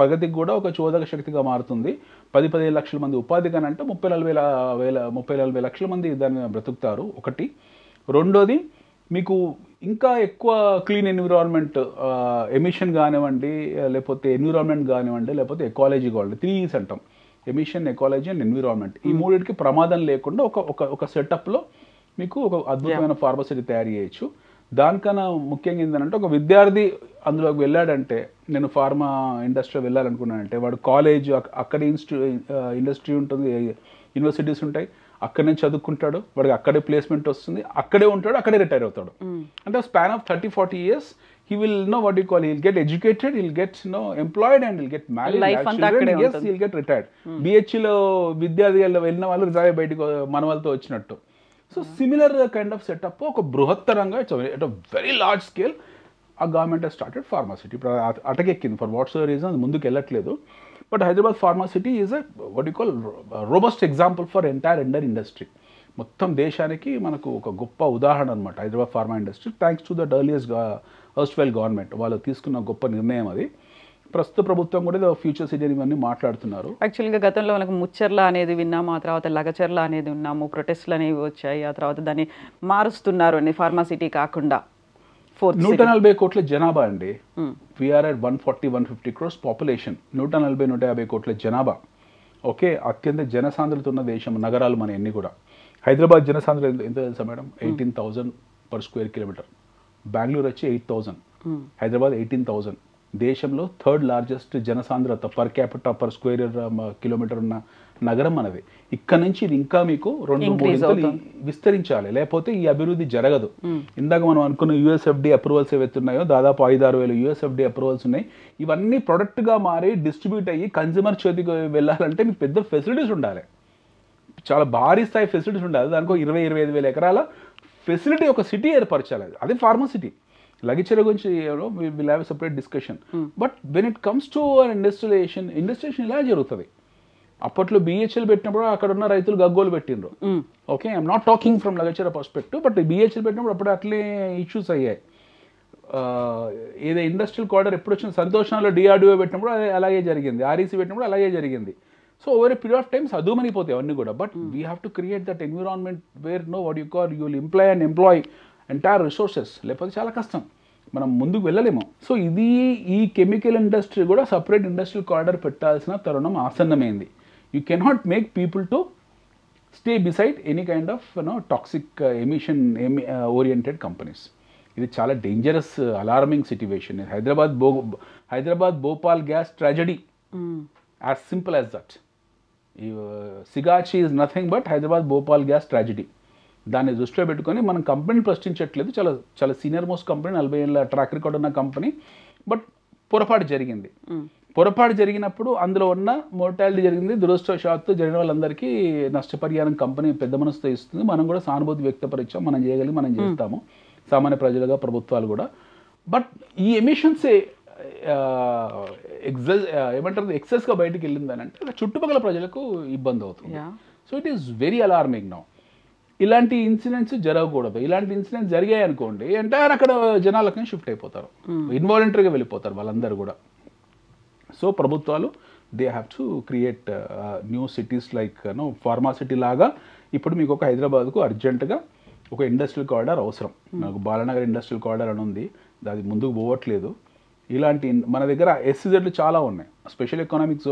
ప్రగతికి కూడా ఒక చోదక శక్తిగా మారుతుంది. 10-15 లక్షల మంది ఉపాధి కానంటే 30-40 లక్షల మంది దాన్ని బ్రతుకుతారు. ఒకటి. రెండోది, మీకు ఇంకా ఎక్కువ క్లీన్ ఎన్విరాన్మెంట్, ఎమిషన్ కానివ్వండి, లేకపోతే ఎన్విరాన్మెంట్ కానివ్వండి, లేకపోతే ఎకాలజీ కానివ్వండి, 3E's అంటాం, ఎమిషన్, ఎకాలజీ అండ్ ఎన్విరాన్మెంట్. ఈ మూడింటికి ప్రమాదం లేకుండా ఒక సెటప్లో మీకు ఒక అద్భుతమైన ఫార్మసిటీ తయారు చేయొచ్చు. దానికన్నా ముఖ్యంగా ఏంటంటే, ఒక విద్యార్థి అందులోకి వెళ్ళాడంటే, నేను ఫార్మా ఇండస్ట్రీలో వెళ్ళాలనుకున్నానంటే, వాడు కాలేజ్ అక్కడ ఇండస్ట్రీ ఉంటుంది, యూనివర్సిటీస్ ఉంటాయి, అక్కడి నుంచి చదువుకుంటాడు, వాడికి అక్కడే ప్లేస్మెంట్ వస్తుంది, అక్కడే ఉంటాడు, అక్కడే రిటైర్ అవుతాడు. అంటే span of 30-40 years he will know what you call, he'll get educated, he'll get employed and he'll get married, yes, he'll get retired. BHలో విద్యార్థి వెళ్ళిన వాళ్ళు రిటైర్ బయటకు మన వాళ్ళతో వచ్చినట్టు. So similar kind of setup ఒక బృహత్తరంగా ఇట్స్ వెరీ లార్జ్ స్కేల్ ఆ government has started pharma city. ఇప్పుడు అటకెక్కింది ఫర్ వాట్స్ రీజన్, అది ముందుకు వెళ్ళట్లేదు. But Hyderabad pharma city is what you call robust example for entire industry. మొత్తం దేశానికి మనకు ఒక గొప్ప ఉదాహరణ అనమాట Hyderabad pharma industry. Thanks to the earliest erstwhile government, వాళ్ళు తీసుకున్న గొప్ప నిర్ణయం అది. ప్రస్తుత ప్రభుత్వం కూడా ఫ్యూచర్ సిటీ ఇవన్నీ మాట్లాడుతున్నారు. యాక్చువల్గా గతంలో మనకు ముచ్చర్ల అనేది విన్నాము, ఆ తర్వాత లగచర్ల అనేది విన్నాము, ప్రొటెస్ట్లు అనేవి వచ్చాయి, ఆ తర్వాత దాన్ని మారుస్తున్నారు అని ఫార్మాసిటీ కాకుండా. 140 కోట్ల జనాభా అండి, వీఆర్ అట్ 140-150 crores పాపులేషన్. 140-150 కోట్ల జనాభా. ఓకే, అత్యంత జనసాంద్రత ఉన్న దేశం, నగరాలు మన ఎన్ని కూడా. హైదరాబాద్ జనసాంద్రత ఎంత తెలుసా madam? 18,000 per square kilometer. Bengaluru వచ్చి 8,000, హైదరాబాద్ 18,000. దేశంలో 3rd largest జనసాంద్రత per capital per square kilometre ఉన్న నగరం మనది. ఇక్కడ నుంచి ఇది ఇంకా మీకు 2-3 విస్తరించాలి, లేకపోతే ఈ అభివృద్ధి జరగదు. ఇందాక మనం అనుకున్న యూఎస్ఎఫ్డి అప్రూవల్స్ ఏవైతున్నాయో దాదాపు 5-6 వేల యూఎస్ఎఫ్డి అప్రూవల్స్ ఉన్నాయి. ఇవన్నీ ప్రొడక్ట్గా మారి డిస్ట్రిబ్యూట్ అయ్యి కన్జ్యూమర్ చేతికి వెళ్ళాలంటే మీకు పెద్ద ఫెసిలిటీస్ ఉండాలి, చాలా భారీ స్థాయి ఫెసిలిటీస్ ఉండాలి. దానికో 20-25 వేల ఎకరాల ఫెసిలిటీ ఒక సిటీ ఏర్పరచాలి. అదే ఫార్మాసిటీ. లగిచెర గురించి will have separate discussion. But when it comes to industrialisation ఇలా జరుగుతుంది. అప్పట్లో బిహెచ్ఎల్ పెట్టినప్పుడు అక్కడ ఉన్న రైతులు గగ్గోలు పెట్టిండ్రు. Okay, I'm not talking from Lagacherla perspective, but BHEL పెట్టినప్పుడు అప్పుడు అట్లే ఇష్యూస్ అయ్యాయి. ఏదో ఇండస్ట్రియల్ కార్డర్ ఎప్పుడు వచ్చిన సంతోషంలో డిఆర్డిఓ పెట్టినప్పుడు అలాగే జరిగింది, ఆర్ఈసీ పెట్టినప్పుడు అలాగే జరిగింది. So over a period of times అదుమనిపోతాయి అవన్నీ కూడా. But we have to create that environment where no what you call you will employ entire resources, లేకపోతే చాలా కష్టం, మనం ముందుకు వెళ్ళలేము. సో ఈ కెమికల్ ఇండస్ట్రీ కూడా సపరేట్ ఇండస్ట్రియల్ కార్డర్ పెట్టాల్సిన తరుణం ఆసన్నమైంది. You cannot make people to stay beside any kind of toxic emission oriented companies. ఇది చాలా dangerous alarming situation. Hyderabad Bhopal gas tragedy, as simple as that. Sigachi is nothing but Hyderabad Bhopal gas tragedy. దాన్ని దృష్టిలో పెట్టుకొని మనం కంపెనీని ప్రశ్నించట్లేదు, చాలా సీనియర్ మోస్ట్ కంపెనీ, 40 ఏళ్ళ track record ఉన్న కంపెనీ. బట్ పొరపాటు జరిగింది. పొరపాటు జరిగినప్పుడు అందులో ఉన్న మోర్టాలిటీ జరిగింది, దురదృష్టవశాత్తు జరిగిన వాళ్ళందరికీ నష్టపరిహారం కంపెనీ పెద్ద మనసుతో ఇస్తుంది. మనం కూడా సానుభూతి వ్యక్తపరిచాం, మనం చేయగలిగి మనం చేస్తాము, సామాన్య ప్రజలుగా ప్రభుత్వాలు కూడా. బట్ ఈ ఎమిషన్సే ఏమంటారు ఎక్సెస్గా బయటికి వెళ్ళిందని అంటే చుట్టుపక్కల ప్రజలకు ఇబ్బంది అవుతుంది. So it is very alarming now. ఇలాంటి ఇన్సిడెంట్స్ జరగకూడదు. ఇలాంటి ఇన్సిడెంట్స్ జరిగాయి అనుకోండి ఎంటైర్ అక్కడ జనాలకి షిఫ్ట్ అయిపోతారు, ఇన్వాలంటరీగా వెళ్ళిపోతారు వాళ్ళందరూ కూడా. సో ప్రభుత్వాలు they have to create new cities like pharma city లాగా. ఇప్పుడు మీకు ఒక హైదరాబాద్కు అర్జెంటుగా ఒక ఇండస్ట్రియల్ కారిడార్ అవసరం. నాకు బాలానగర్ ఇండస్ట్రియల్ కారిడార్ అని ఉంది, అది ముందుకు పోవట్లేదు. ఇలాంటి మన దగ్గర ఎస్సీజెడ్లు చాలా ఉన్నాయి, స్పెషల్ ఎకనామిక్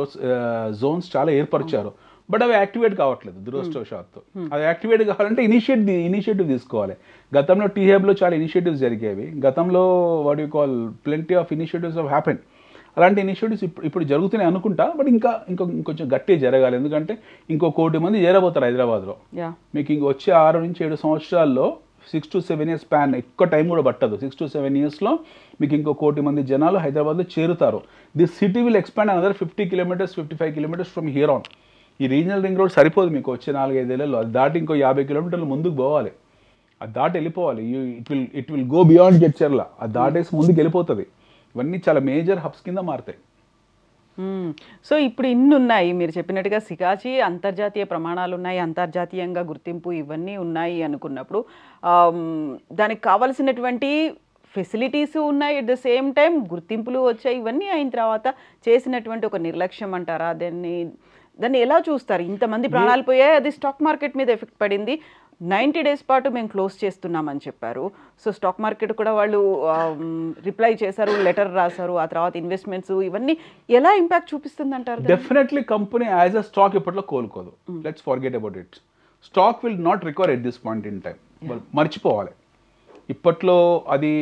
జోన్స్ చాలా ఏర్పరిచారు, బట్ అవి యాక్టివేట్ కావట్లేదు దురదృష్టవశాత్తు. అది యాక్టివేట్ కావాలంటే ఇనిషియేటివ్ తీసుకోవాలి. గతంలో టీహబ్లో చాలా ఇనిషియేటివ్స్ జరిగేవి. గతంలో what you call plenty of initiatives of happen. అలాంటి ఇనిషియేటివ్స్ ఇప్పుడు జరుగుతున్నాయి అనుకుంటా, బట్ ఇంకొంచెం గట్టిగా జరగాలి. ఎందుకంటే 1 కోటి మంది చేరబోతారు హైదరాబాద్లో. మీకు వచ్చే 6 నుంచి 7 సంవత్సరాల్లో 6 to 7 years స్పాన్, ఎక్కువ టైం కూడా పట్టదు. 6 to 7 yearsలో మీకు 1 కోటి మంది జనాలు హైదరాబాద్లో చేరుతారు. This city will expand another 50 kilometers 55 kilometers from here on. ఈ రీజనల్ రింగ్ రోడ్ సరిపోదు మీకు వచ్చే 4-5 ఏళ్లలో. అది దాటి ఇంకో 50 kilometers ముందుకు పోవాలి, అది దాటి వెళ్ళిపోవాలి. It will go beyond Jadcherla, అది దాటేసి ముందుకు వెళ్ళిపోతుంది. ఇవన్నీ చాలా మేజర్ హబ్స్ కింద మారుతాయి. సో ఇప్పుడు ఇన్ని ఉన్నాయి, మీరు చెప్పినట్టుగా సిగాచి అంతర్జాతీయ ప్రమాణాలు ఉన్నాయి, అంతర్జాతీయంగా గుర్తింపు ఇవన్నీ ఉన్నాయి అనుకున్నప్పుడు దానికి కావాల్సినటువంటి ఫెసిలిటీస్ ఉన్నాయి, ఎట్ ద సేమ్ టైం గుర్తింపులు వచ్చాయి. ఇవన్నీ అయిన తర్వాత చేసినటువంటి ఒక నిర్లక్ష్యం అంటారా? దాన్ని ఎలా చూస్తారు? ఇంతమంది ప్రాణాలు పోయాయి, అది స్టాక్ మార్కెట్ మీద ఎఫెక్ట్ పడింది. 90 days పాటు మేము క్లోజ్ చేస్తున్నామని చెప్పారు. సో స్టాక్ మార్కెట్ కూడా వాళ్ళు రిప్లై చేశారు, లెటర్ రాశారు. ఆ తర్వాత ఇన్వెస్ట్మెంట్స్ ఇవన్నీ ఎలా ఇంపాక్ట్ చూపిస్తుంది అంటారు? Definitely company as a stock ఇప్పట్లో కోలుకోదు. Let's forget about it. Stock will not recover at this point in time. మర్చిపోవాలి. ఇప్పట్లో అది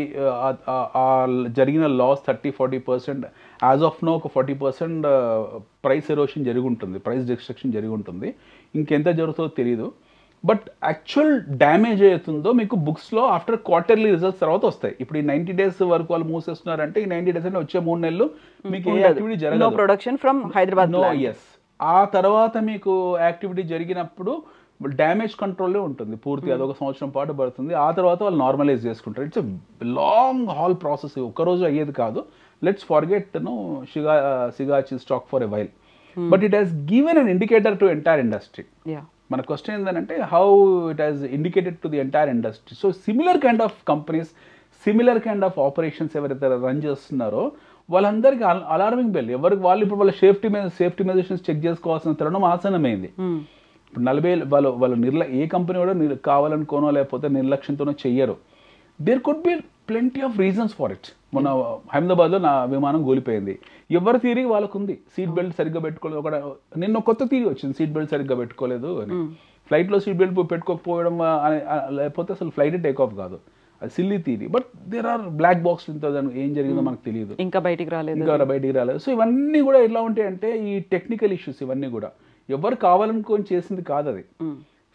జరిగిన లాస్ 30-40%, యాజ్ ఆఫ్ నో ఒక 40% ప్రైస్ ఎరోషన్ జరిగి ఉంటుంది, ప్రైస్ డిస్ట్రక్షన్ జరిగి ఉంటుంది. ఇంకెంత జరుగుతుందో తెలియదు. బట్ యాక్చువల్ డ్యామేజ్ అవుతుందో మీకు బుక్స్లో ఆఫ్టర్ క్వార్టర్లీ రిజల్ట్స్ తర్వాత వస్తాయి. ఇప్పుడు ఈ 90 days వరకు వాళ్ళు మూసేస్తున్నారంటే ఈ 90 days అంటే వచ్చే 3 నెలలు మీకు ఏ యాక్టివిటీ జరగదు. Production from Hyderabad. ఎస్. ఆ తర్వాత మీకు యాక్టివిటీ జరిగినప్పుడు డ్యామేజ్ కంట్రోల్లో ఉంటుంది పూర్తి. అదొక సంవత్సరం పాటు పడుతుంది. ఆ తర్వాత వాళ్ళు నార్మలైజ్ చేసుకుంటారు. ఇట్స్ లాంగ్ హాల్ ప్రాసెస్, ఒక్కరోజు అయ్యేది కాదు. Let's forget Sigachi stock for a while, but it has given an indicator to entire industry. మన క్వశ్చన్ ఏంటంటే how it has indicated to the entire industry. So similar kind of companies, similar kind of operations ఎవరైతే run చేస్తున్నారో వాళ్ళందరికీ alarming bell. ఎవరికి వాళ్ళు ఇప్పుడు వాళ్ళ safety measures check చేసుకోవాల్సిన తరుణం ఆసనమైంది. ఇప్పుడు 40 వాళ్ళు ఏ కంపెనీ కూడా కావాలనుకోనో లేకపోతే నిర్లక్ష్యంతోనో చెయ్యరు. There could be plenty of reasons for it. మొన్న అహ్మదాబాద్లో నా విమానం కూలిపోయింది. ఎవరి థియరీ వాళ్ళకు ఉంది. సీట్ బెల్ట్ సరిగ్గా పెట్టుకోలేదు. నిన్న కొత్త థియరీ వచ్చింది, సీట్ బెల్ట్ సరిగ్గా పెట్టుకోలేదు అని. ఫ్లైట్లో సీట్ బెల్ట్ పెట్టుకోకపోవడం లేకపోతే అసలు ఫ్లైట్ టేక్ ఆఫ్ కాదు, అది silly theory. But there are black box, ఏం జరిగిందో మనకు తెలియదు, ఇంకా బయటికి రాలేదు. సో ఇవన్నీ కూడా ఎలా ఉంటాయంటే ఈ టెక్నికల్ ఇష్యూస్, ఇవన్నీ కూడా ఎవరు కావాలనుకొని చేసింది కాదు అది.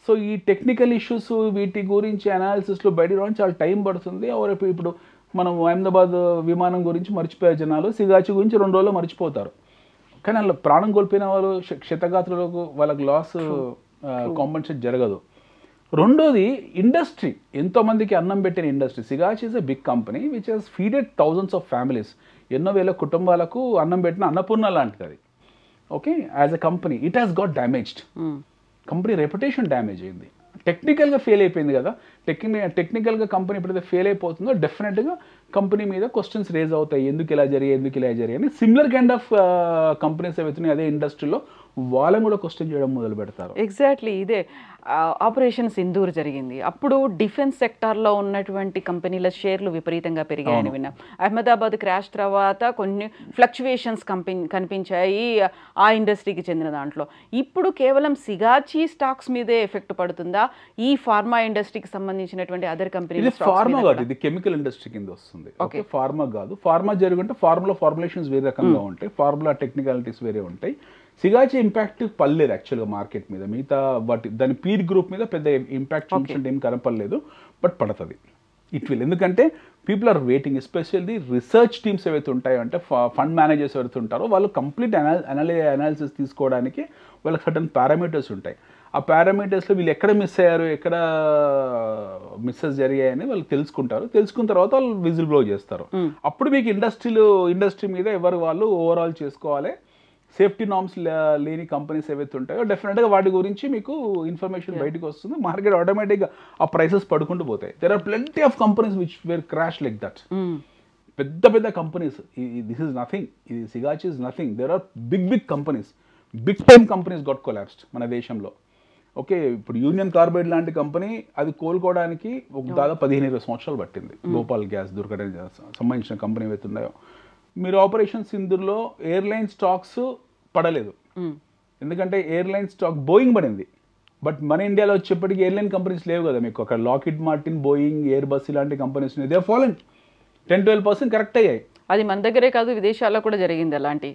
సో ఈ టెక్నికల్ ఇష్యూస్ వీటి గురించి అనాలిసిస్లో బయటికి రావడం చాలా టైం పడుతుంది. ఇప్పుడు మనం అహ్మదాబాద్ విమానం గురించి మర్చిపోయే జనాలు సిగాచి గురించి 2 రోజుల్లో మర్చిపోతారు. కానీ అలా ప్రాణం కోల్పోయిన వాళ్ళు క్షతగాత్రులకు వాళ్ళకి లాస్ కాంపెన్సేట్ జరగదు. రెండోది ఇండస్ట్రీ, ఎంతోమందికి అన్నం పెట్టిన industry. Sigachi is a big company which has feeded thousands of families. ఎన్నో వేల కుటుంబాలకు అన్నం పెట్టిన అన్నపూర్ణ లాంటిది అది. Okay, as a company it has got damaged. Company reputation damage అయింది. టెక్నికల్గా ఫెయిల్ అయిపోయింది కదా. టెక్నికల్గా కంపెనీ ఎప్పుడైతే ఫెయిల్ అయిపోతుందో డెఫినెట్గా కంపెనీ మీద క్వశ్చన్స్ రేజ్ అవుతాయి. ఎందుకు ఇలా జరిగాయి అని. సిమిలర్ కైండ్ ఆఫ్ కంపెనీస్ ఏవైతున్నాయి అదే ఇండస్ట్రీలో వాళ్ళని కూడా క్వశ్చన్ చేయడం మొదలు పెడతారు. ఎగ్జాక్ట్లీ ఇదే ఆపరేషన్ సింధూర్ జరిగింది. అప్పుడు డిఫెన్స్ సెక్టార్లో ఉన్నటువంటి కంపెనీల షేర్లు విపరీతంగా పెరిగాయని విన్నాం. అహ్మదాబాద్ క్రాష్ తర్వాత కొన్ని ఫ్లక్చువేషన్స్ కనిపించాయి ఆ ఇండస్ట్రీకి చెందిన దాంట్లో. ఇప్పుడు కేవలం సిగాచి స్టాక్స్ మీదే ఎఫెక్ట్ పడుతుందా? ఈ ఫార్మా ఇండస్ట్రీకి సంబంధించినటువంటి అదర్ కంపెనీ ఫార్మా కాదు, ఇది కెమికల్ ఇండస్ట్రీ కింద వస్తుంది. ఓకే, ఫార్మా కాదు. ఫార్మా జరుగుంటే ఫార్ములా ఫార్ములేషన్స్ వేరే రకంగా ఉంటాయి, ఫార్ములా టెక్నికాలిటీస్ వేరే ఉంటాయి. సిగాచి ఇంపాక్ట్ పడలేదు యాక్చువల్గా మార్కెట్ మీద. మిగతా దాని పీర్ గ్రూప్ మీద పెద్ద ఇంపాక్ట్ చూపించే ఏం కనపడలేదు, బట్ పడుతుంది. It will. ఎందుకంటే people are waiting, especially research teams ఏవైతే ఉంటాయో అంటే ఫండ్ మేనేజర్స్ ఎవరైతే ఉంటారో వాళ్ళు కంప్లీట్ అనాలిసిస్ తీసుకోవడానికి వాళ్ళకి సర్టన్ పారామీటర్స్ ఉంటాయి. ఆ పారామీటర్స్లో వీళ్ళు ఎక్కడ మిస్ అయ్యారు, ఎక్కడ మిస్సెస్ జరిగాయని వాళ్ళు తెలుసుకుంటారు. తెలుసుకున్న తర్వాత వాళ్ళు విజిల్ బ్లో చేస్తారు. అప్పుడు మీకు ఇండస్ట్రీ మీద ఎవరు వాళ్ళు ఓవరాల్ చేసుకోవాలి. సేఫ్టీ నార్మ్స్ లేని కంపెనీస్ ఏవైతే ఉంటాయో డెఫినెట్గా వాటి గురించి మీకు ఇన్ఫర్మేషన్ బయటకు వస్తుంది. మార్కెట్ ఆటోమేటిక్గా ఆ ప్రైసెస్ పడుకుంటూ పోతాయి. There are plenty of companies which were crash like that. పెద్ద పెద్ద కంపెనీస్, దిస్ ఈజ్ నథింగ్, ఇది Sigachi is nothing. There are big companies, big time companies got collapsed మన దేశంలో. ఓకే, ఇప్పుడు యూనియన్ కార్బైడ్ లాంటి కంపెనీ అది కోలుకోవడానికి దాదాపు 15-20 సంవత్సరాలు పట్టింది. భోపాల్ గ్యాస్ దుర్ఘటన సంబంధించిన కంపెనీ ఏవైతే ఉన్నాయో. మీరు ఆపరేషన్ సింధూర్లో ఎయిర్లైన్ స్టాక్స్ పడలేదు, ఎందుకంటే ఎయిర్లైన్ స్టాక్ బోయింగ్ పడింది. బట్ మన ఇండియాలో వచ్చేప్పటికి ఎయిర్లైన్ కంపెనీస్ లేవు కదా మీకు. అక్కడ Lockheed Martin, Boeing, Airbus ఇలాంటి companies they are following 10-12% correct అయ్యాయి. అది మన దగ్గరే కాదు, విదేశాల్లో కూడా జరిగింది అలాంటి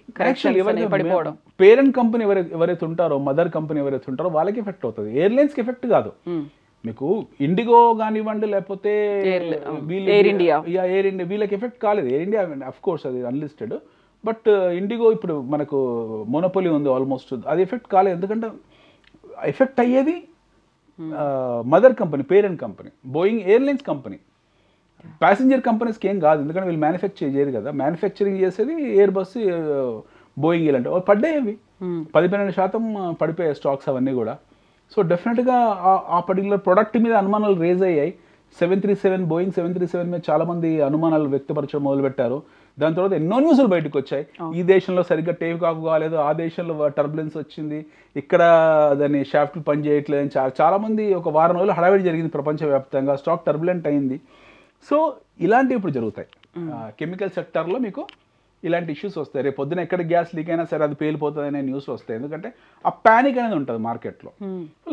పడిపోవడం. పేరెంట్ కంపెనీ ఎవరైతే ఉంటారో, మదర్ కంపెనీ ఎవరైతే ఉంటారో వాళ్ళకి ఎఫెక్ట్ అవుతుంది, ఎయిర్లైన్స్కి ఎఫెక్ట్ కాదు. మీకు ఇండిగో కానివ్వండి, లేకపోతే ఎయిర్ ఇండియా వీళ్ళకి ఎఫెక్ట్ కాలేదు. ఎయిర్ ఇండియా అఫ్ కోర్స్ అది అన్లిస్టెడ్, బట్ ఇండిగో ఇప్పుడు మనకు మోనోపోలీ ఉంది ఆల్మోస్ట్, అది ఎఫెక్ట్ కాలేదు. ఎందుకంటే ఎఫెక్ట్ అయ్యేది mother company, parent company, Boeing airlines company. Passenger కంపెనీస్కి ఏం కాదు, ఎందుకంటే వీళ్ళు మ్యానుఫ్యాక్చర్ చేయరు కదా. మ్యానుఫ్యాక్చరింగ్ చేసేది ఎయిర్ బస్, బోయింగ్ ఇలాంటి పడ్డాయి. అవి 10-12% పడిపోయాయి స్టాక్స్ అవన్నీ కూడా. సో డెఫినెట్గా ఆ పర్టికులర్ ప్రొడక్ట్ మీద అనుమానాలు రేజ్ అయ్యాయి. 737 బోయింగ్ 737 మీద చాలామంది అనుమానాలు వ్యక్తపరచడం మొదలుపెట్టారు. దాని తర్వాత ఎన్నో న్యూస్లు బయటకు వచ్చాయి. ఈ దేశంలో సరిగ్గా టేక్ ఆఫ్ కాలేదు, ఆ దేశంలో టర్బులెన్స్ వచ్చింది, ఇక్కడ దాన్ని షాఫ్ట్లు పని చేయట్లేదని చాలామంది ఒక వారం రోజులు హడావిడి జరిగింది ప్రపంచవ్యాప్తంగా, స్టాక్ టర్బులెంట్ అయింది. సో ఇలాంటివి ఇప్పుడు జరుగుతాయి. కెమికల్ సెక్టార్లో మీకు ఇలాంటి ఇష్యూస్ వస్తాయి. రేపు పొద్దున ఎక్కడ గ్యాస్ లీక్ అయినా సరే అది పేలిపోతుంది అనే న్యూస్ వస్తాయి. ఎందుకంటే ఆ ప్యానిక్ అనేది ఉంటుంది మార్కెట్లో.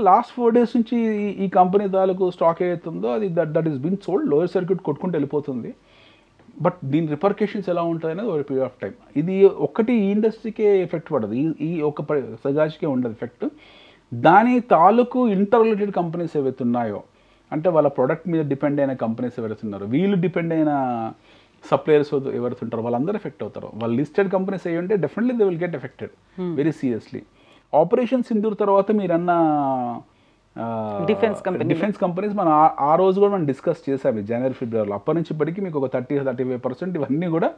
లాస్ట్ 4 days నుంచి ఈ కంపెనీ తాలూకు స్టాక్ ఏదైతుందో అది that is been sold, lower circuit కొట్టుకుంటూ వెళ్ళిపోతుంది. బట్ దీని రిపర్కేషన్స్ ఎలా ఉంటాయి అనేది ఒక పీరియడ్ ఆఫ్ టైం. ఇది ఒక్కటి ఈ ఇండస్ట్రీకే ఎఫెక్ట్ పడదు, ఈ ఒక సగాచికే ఉండదు ఎఫెక్ట్. దాని తాలూకు ఇంటర్ రిలేటెడ్ కంపెనీస్ ఏవైతే ఉన్నాయో, అంటే వాళ్ళ ప్రొడక్ట్ మీద డిపెండ్ అయిన కంపెనీస్ ఎవరైతే ఉన్నారో, వీళ్ళు డిపెండ్ అయిన సప్లయర్స్ ఎవరైతే ఉంటారో వాళ్ళందరూ ఎఫెక్ట్ అవుతారు. వాళ్ళు లిస్టెడ్ కంపెనీస్ అయ్యి ఉంటే definitely they will get affected very seriously. Operation Sindoor తర్వాత మీరన్న డిఫెన్స్ కంపెనీస్ మనం ఆ రోజు కూడా మనం డిస్కస్ చేసాము జనవరి ఫిబ్రవరిలో. అప్పటి నుంచి ఇప్పటికీ మీకు ఒక 30-35% ఇవన్నీ కూడా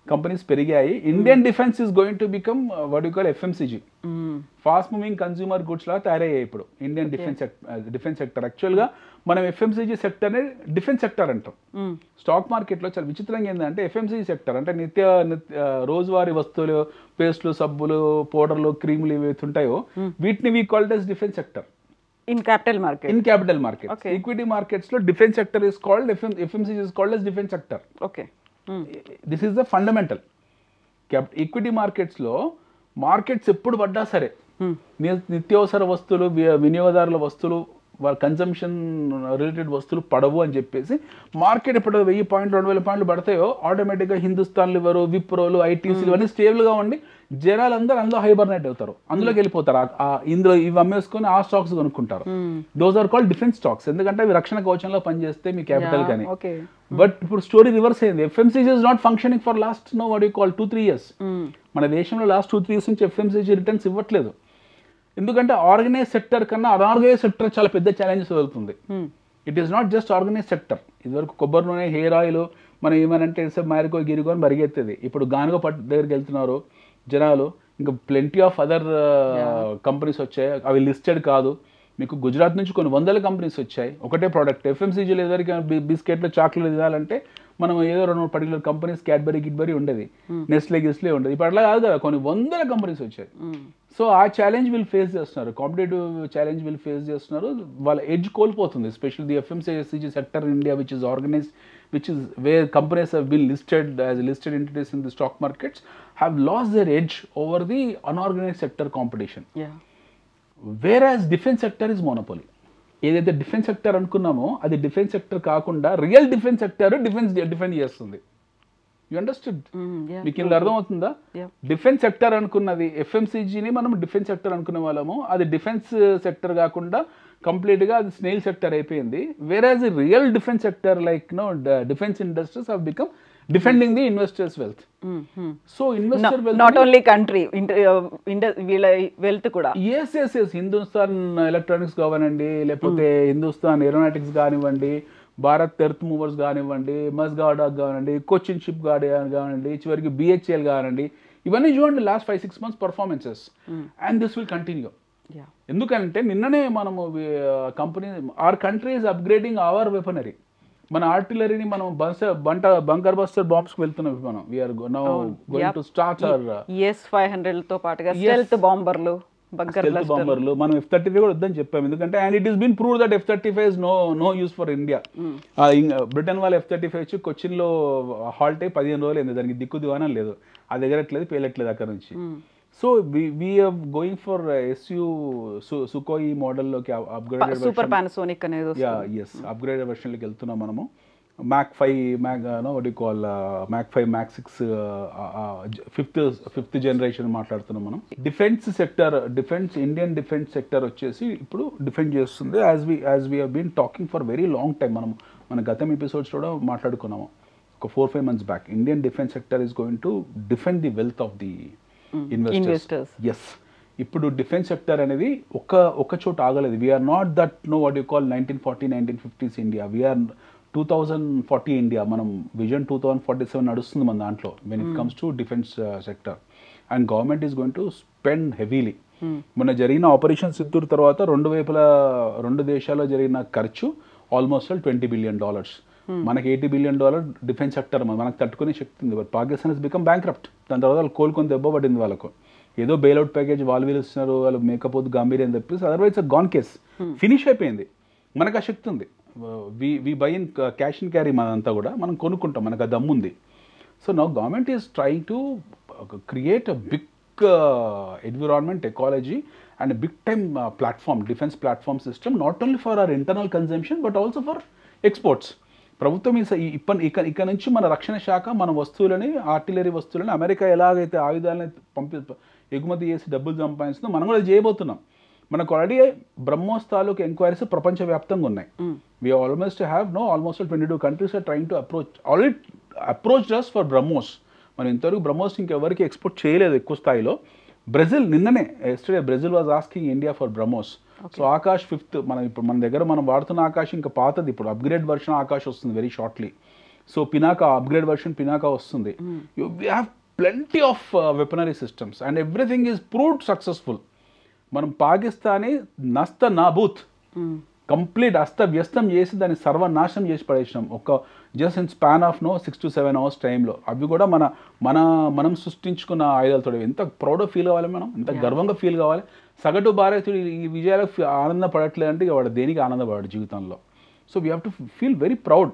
కంపెనీస్ పెరిగాయి. Indian defence is going to become what you call FMCG, fast moving consumer goods లాగా తయారయ్యాయి ఇప్పుడు ఇండియన్ డిఫెన్స్ సెక్టర్. యాక్చువల్గా మనం ఎఫ్ఎంసీజీ సెక్టర్ని డిఫెన్స్ సెక్టర్ అంటాం. స్టాక్ మార్కెట్లో చాలా విచిత్రంగా ఏంటంటే ఎఫ్ఎంసీజీ సెక్టర్ అంటే నిత్య రోజువారీ వస్తువులు, పేస్ట్లు, సబ్బులు, పౌడర్లు, క్రీములు ఏవైతే ఉంటాయో వీటిని we called as defence sector in capital market. Equity markets లో defence sector is called FMCG is called as defense sector. Okay. This is the fundamental. Equity మార్కెట్స్లో మార్కెట్స్ ఎప్పుడు పడ్డా సరే నిత్యావసర వస్తువులు, వినియోగదారుల వస్తువులు, వాళ్ళ కన్జంప్షన్ రిలేటెడ్ వస్తువులు పడవు అని చెప్పేసి మార్కెట్ ఇప్పుడు 1000 పాయింట్లు 2000 పాయింట్లు పడతాయో ఆటోమేటిక్గా హిందుస్థాన్ లివరు, విప్రోలు, ఐటీసీలు ఇవన్నీ స్టేబుల్గా ఉండి జనాలందరూ అందులో హైబర్నేట్ అవుతారు, అందులోకి వెళ్ళిపోతారు. ఇందులో ఇవి అమ్మేసుకొని ఆ స్టాక్స్ కొనుక్కుంటారు. Those are called defence stocks, ఎందుకంటే అవి రక్షణ కవచంలో పనిచేస్తే మీ క్యాపిటల్ కానీ. బట్ ఇప్పుడు స్టోరీ రివర్స్ అయింది. FMCG is not functioning for last what you call 2-3 years. మన దేశంలో లాస్ట్ 2-3 years నుంచి ఎఫ్ఎంసీజీ రిటర్న్స్ ఇవ్వట్లేదు. ఎందుకంటే ఆర్గనైజ్ సెక్టర్ కన్నా అనార్గనైజ్ సెక్టర్ చాలా పెద్ద ఛాలెంజెస్ వెళ్తుంది. It is not just organise sector. ఇదివరకు కొబ్బరి నూనె, హెయిర్ ఆయిల్ మనం ఏమనంటే మ్యారికో గిరికో అని పరిగెత్తేది. ఇప్పుడు గానుగ పట్టు దగ్గరికి వెళ్తున్నారు జనాలు. ఇంకా ప్లెంటీ ఆఫ్ అదర్ కంపెనీస్ వచ్చాయి, అవి లిస్టెడ్ కాదు. మీకు గుజరాత్ నుంచి కొన్ని 100 కంపెనీస్ వచ్చాయి ఒకటే ప్రోడక్ట్. ఎఫ్ఎంసీజీలో ఎదురికి బిస్కెట్లు, చాక్లెట్లు తినాలంటే మనం ఏదో 2 పర్టికులర్ కంపెనీస్, క్యాడ్బరీ ఉండేది, నెస్లే ఉండేది. ఇప్పుడు అట్లా కాదు కదా, కొన్ని 100 కంపెనీస్ వచ్చాయి. సో ఆ ఛాలెంజ్ వీళ్ళు ఫేస్ చేస్తున్నారు, కాంపిటేటివ్ ఛాలెంజ్ వీళ్ళు ఫేస్ చేస్తున్నారు. వాళ్ళ ఎడ్జ్ కోల్పోతుంది. Especially the FMCG sector in India which is organised, which is where companies have been listed as listed entities in the stock markets, have lost their edge over the unorganized sector competition. Whereas defense sector is monopoly. ఏదైతే defence sector అనుకున్నామో అది defence sector కాకుండా real defence sector defend చేస్తుంది. You understood? మీకు ఇందులో అర్థమవుతుందా? Defence sector అనుకున్నది ఎఫ్ఎంసీజీని మనం డిఫెన్స్ సెక్టర్ అనుకునే వాళ్ళము, అది డిఫెన్స్ సెక్టర్ కాకుండా కంప్లీట్గా అది స్నేల్ సెక్టర్ అయిపోయింది. Where as real defence sector like defence industries have become defending the investors wealth. So investor wealth not only country వీళ్ళ వెల్త్ కూడా. ఎస్ హిందుస్థాన్ ఎలక్ట్రానిక్స్ కానివ్వండి, లేకపోతే హిందుస్థాన్ ఏరోనాటిక్స్ కానివ్వండి, భారత్ ఎర్త్ మూవర్స్ కానివ్వండి, మస్గాడా కానివ్వండి, కొచ్చిన్ షిప్ గార్డ్ కానివ్వండి, చివరికి BHEL కానివ్వండి, ఇవన్నీ చూడండి last 5-6 months performances. And this will continue. ఎందుకంటే నిన్ననే మనము company or country is upgrading our weaponry. మన ఆర్టిలరీని మనం బంకర్ బస్టర్ బాంబ్స్ వెళ్తున్నాం. మనం we are now going to start our S-500 తో పాటుగా స్టెల్త్ బాంబర్లు, బంకర్ బాంబర్లు. మనం F-35 కూడా వద్దని చెప్పాం, ఎందుకంటే and it is been prove that F-35 is no use for India. Britain వాళ్ళు F-35 వచ్చి కొచ్చిన్లో హాల్ట్ అయ్యి 15 రోజులు అయింది, దానికి దిక్కు దివానం లేదు, అది ఎగరట్లేదు, పేలట్లేదు అక్కడ నుంచి. So we're going for Sukhoi మోడల్లోకి అప్గ్రేడెడ్ సూపర్ పానాసోనిక్ అనేది అప్గ్రేడెడ్ వెర్షన్లోకి వెళ్తున్నాం మనము. Mach 5 Mach 5 Mach 6 fifth generation మాట్లాడుతున్నాం మనం. ఇండియన్ డిఫెన్స్ సెక్టర్ వచ్చేసి ఇప్పుడు డిఫెండ్ చేస్తుంది. As we been talking for very long time. మన గతం ఎపిసోడ్స్ కూడా మాట్లాడుకున్నాము ఒక 4-5 months back. Indian defence sector is going to defend the wealth of the investors. Yes, ఇప్పుడు డిఫెన్స్ సెక్టర్ అనేది ఒక చోట ఆగలేదు. We are not that what you call 1940, 1950s India. We are 2040 India. మనం విజన్ 2047 నడుస్తుంది మన దాంట్లో when it comes to defence sector. And government is going to spend heavily. మొన్న జరిగిన ఆపరేషన్ సింధూర్ తర్వాత రెండు దేశాల్లో జరిగిన ఖర్చు ఆల్మోస్ట్ $20 billion. మనకి $80 billion డిఫెన్స్ సెక్టర్ మనకు తట్టుకునే శక్తి ఉంది. But Pakistan is become bankrupt. దాని తర్వాత వాళ్ళు కోలుకొని దెబ్బ పడింది వాళ్ళకు. ఏదో బెయిల్అవుట్ ప్యాకేజ్ వాళ్ళు ఇస్తున్నారు, వాళ్ళు మేకపోతే గంభీర్యం తప్పేసి అదర్వైజ్ గాన్ కేస్ ఫినిష్ అయిపోయింది. మనకు ఆ శక్తి ఉంది. We buy in cash and carry, మనంతా కూడా మనం కొనుక్కుంటాం, మనకు ఆ దమ్ము ఉంది. So now government is trying to create a big environment, ecology and big time platform, defence platform system, not only for our internal consumption but also for exports. ప్రభుత్వం ఇక్కడ నుంచి మన రక్షణ శాఖ మన వస్తువులని, ఆర్టిలరీ వస్తువులని అమెరికా ఎలాగైతే ఆయుధాలని ఎగుమతి చేసి డబ్బులు సంపాదిస్తుందో మనం కూడా చేయబోతున్నాం. మనకు ఆల్రెడీ బ్రహ్మోస్ తాలూకు ఎంక్వైరీస్ ప్రపంచవ్యాప్తంగా ఉన్నాయి. We almost have almost 22 countries are trying to approach us for BrahMos. మనం ఇంతవరకు బ్రహ్మోస్ ఇంకెవరికి ఎక్స్పోర్ట్ చేయలేదు ఎక్కువ స్థాయిలో. బ్రెజిల్ నిన్ననే yesterday Brazil was asking India for BrahMos. So Akash 5th ఇప్పుడు మన దగ్గర మనం వాడుతున్న ఆకాష్ ఇంకా పాతది, ఇప్పుడు అప్గ్రేడ్ వర్షన్ ఆకాష్ వస్తుంది very shortly. So Pinaka upgrade version Pinaka వస్తుంది. We have plenty of weaponry systems and everything is proved successful. మనం పాకిస్తానీ నాబూత్ కంప్లీట్ అస్తవ్యస్తం చేసి దాన్ని సర్వనాశనం చేసి పడేసినాం ఒక just in span of 6 to 7 hours టైంలో. అవి కూడా మనం సృష్టించుకున్న ఆయుధాలతో. ఎంత ప్రౌడ్గా ఫీల్ కావాలి మనం, ఎంత గర్వంగా ఫీల్ కావాలి. సగటు భారతీయుడు ఈ విజయాలకు ఆనందపడట్లేదు అంటే వాడు దేనికి ఆనందపడాడు జీవితంలో. So we have to feel very proud.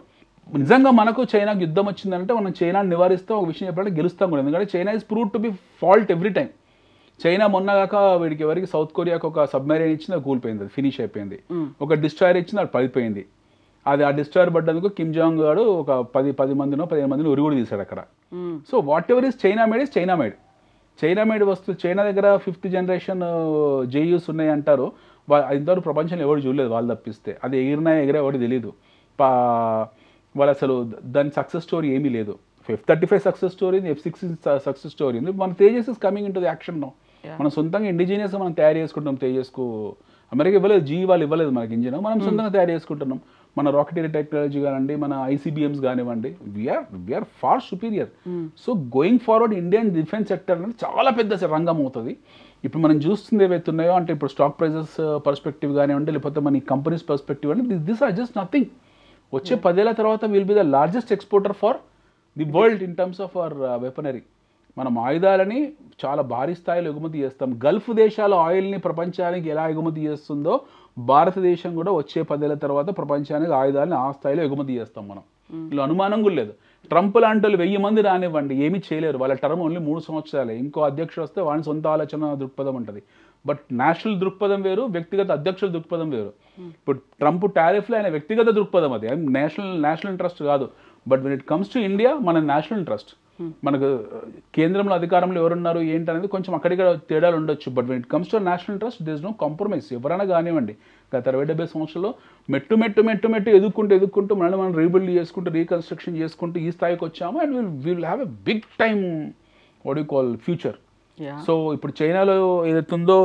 నిజంగా మనకు చైనాకు యుద్ధం వచ్చిందంటే మనం చైనాని నివారిస్తాం, ఒక విషయం చెప్పాలంటే గెలుస్తాం కూడా. ఎందుకంటే China is prove to be fault every time. China మొన్నగాక ఎవరికి సౌత్ కొరియాకి ఒక సబ్మెరైన్ ఇచ్చింది, అది కూలిపోయింది, అది ఫినిష్ అయిపోయింది. ఒక డిస్ట్రాయర్ ఇచ్చింది, అది పడిపోయింది. ఆ డిస్ట్రాయర్ పడ్డందుకు కిమ్ జాంగ్ గారు ఒక 15 మందిని ఉరిగుడు తీశాడు అక్కడ. So what ever is China made is China made వస్తువు. చైనా దగ్గర 5th generation జేయూస్ ఉన్నాయి అంటారు. ఇంతవరకు ప్రపంచంలో ఎవరు చూడలేదు వాళ్ళు తప్పిస్తే. అది ఎగిరే ఎవరు తెలియదు. వాళ్ళు అసలు దాని సక్సెస్ స్టోరీ ఏమీ లేదు. F-35 సక్సెస్ స్టోరీ ఉంది, F-16 సక్సెస్ స్టోరీ ఉంది. మన Tejas is coming into the action no. మనం సొంతంగా ఇండిజినియస్గా మనం తయారు చేసుకుంటాం తేజస్కు. అమెరికా ఇవ్వలేదు, వాళ్ళు ఇవ్వలేదు మనకి ఇంజిన్, మనం సొంతంగా తయారు చేసుకుంటున్నాం. మన రాకెటరీ టెక్నాలజీ కానివ్వండి, మన ICBMs కానివ్వండి, we are far superior. So going forward Indian defence sector అనేది చాలా పెద్ద రంగం అవుతుంది. ఇప్పుడు మనం చూస్తుంది ఏవైతే ఉన్నాయో అంటే ఇప్పుడు స్టాక్ ప్రైజెస్ పర్స్పెక్టివ్ కానివ్వండి, లేకపోతే మన ఈ కంపెనీస్ పర్స్పెక్టివ్ అంటే దిస్ ఆర్ జస్ట్ నథింగ్. వచ్చే 10 ఏళ్ల తర్వాత will be the largest exporter for the world in terms of our weaponry. మనం ఆయుధాలని చాలా భారీ స్థాయిలో ఎగుమతి చేస్తాం. గల్ఫ్ దేశాల ఆయిల్ని ప్రపంచానికి ఎలా ఎగుమతి చేస్తుందో భారతదేశం కూడా వచ్చే 10 ఏళ్ల తర్వాత ప్రపంచానికి ఆయుధాలని ఆ స్థాయిలో ఎగుమతి చేస్తాం మనం. ఇలా అనుమానం కూడా లేదు. ట్రంప్ లాంటి వాళ్ళు 1000 మంది రానివ్వండి, ఏమీ చేయలేరు. వాళ్ళ టర్మ్ ఓన్లీ 3 సంవత్సరాలే. ఇంకో అధ్యక్షుడు వస్తే వాడి సొంత ఆలోచన దృక్పథం ఉంటుంది. బట్ నేషనల్ దృక్పథం వేరు, వ్యక్తిగత అధ్యక్షుల దృక్పథం వేరు. ఇప్పుడు ట్రంప్ టారిఫ్లో ఆయన వ్యక్తిగత దృక్పథం, అది నేషనల్ ఇంట్రెస్ట్ కాదు. But when it comes to India మన నేషనల్ ఇంట్రెస్ట్. మనకు కేంద్రంలో అధికారంలో ఎవరున్నారు ఏంటి అనేది కొంచెం అక్కడిక్కడ తేడాలు ఉండొచ్చు. But when it comes to national interest this no compromise. ఎవరైనా కానివ్వండి గత 70 సంవత్సరాల్లో మెట్టు ఎదుక్కుంటూ మనం రీబిల్డ్ చేసుకుంటూ రీకన్స్ట్రక్షన్ చేసుకుంటూ ఈ స్థాయికి వచ్చాము. And will have a big time what you call future. So ఇప్పుడు చైనాలో ఏదైతుందో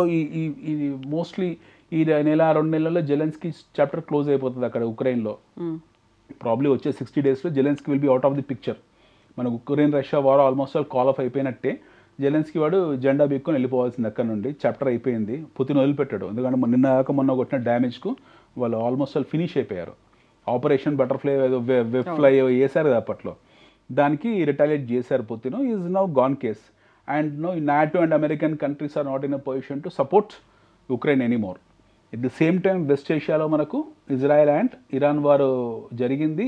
ఇది మోస్ట్లీ ఈ నెల 2 నెలల్లో జెలెన్స్కీ చాప్టర్ క్లోజ్ అయిపోతుంది అక్కడ ఉక్రెయిన్లో. ప్రాబ్లీ వచ్చే 60 daysలో Zelensky will be out of the picture. మనకు Ukraine Russia war almost all call off అయిపోయినట్టే. జెలెన్స్కీ వాడు జెండా బీక్కొని వెళ్ళిపోవాల్సింది అక్కడ నుండి. చాప్టర్ అయిపోయింది. పుతిన్ వదిలిపెట్టాడు. ఎందుకంటే మొన్న కొట్టిన డ్యామేజ్కు వాళ్ళు ఆల్మోస్ట్ ఆల్ ఫినిష్ అయిపోయారు. ఆపరేషన్ బటర్ఫ్లై ఏదో వెబ్ ఫ్లై వేసారు అప్పట్లో. దానికి రిటాలియేట్ చేశారు Putin. Is now gone case. And no NATO and American countries are not in a position to support Ukraine anymore. At the same time west ఏషియాలో మనకు Israel and Iran వారు జరిగింది.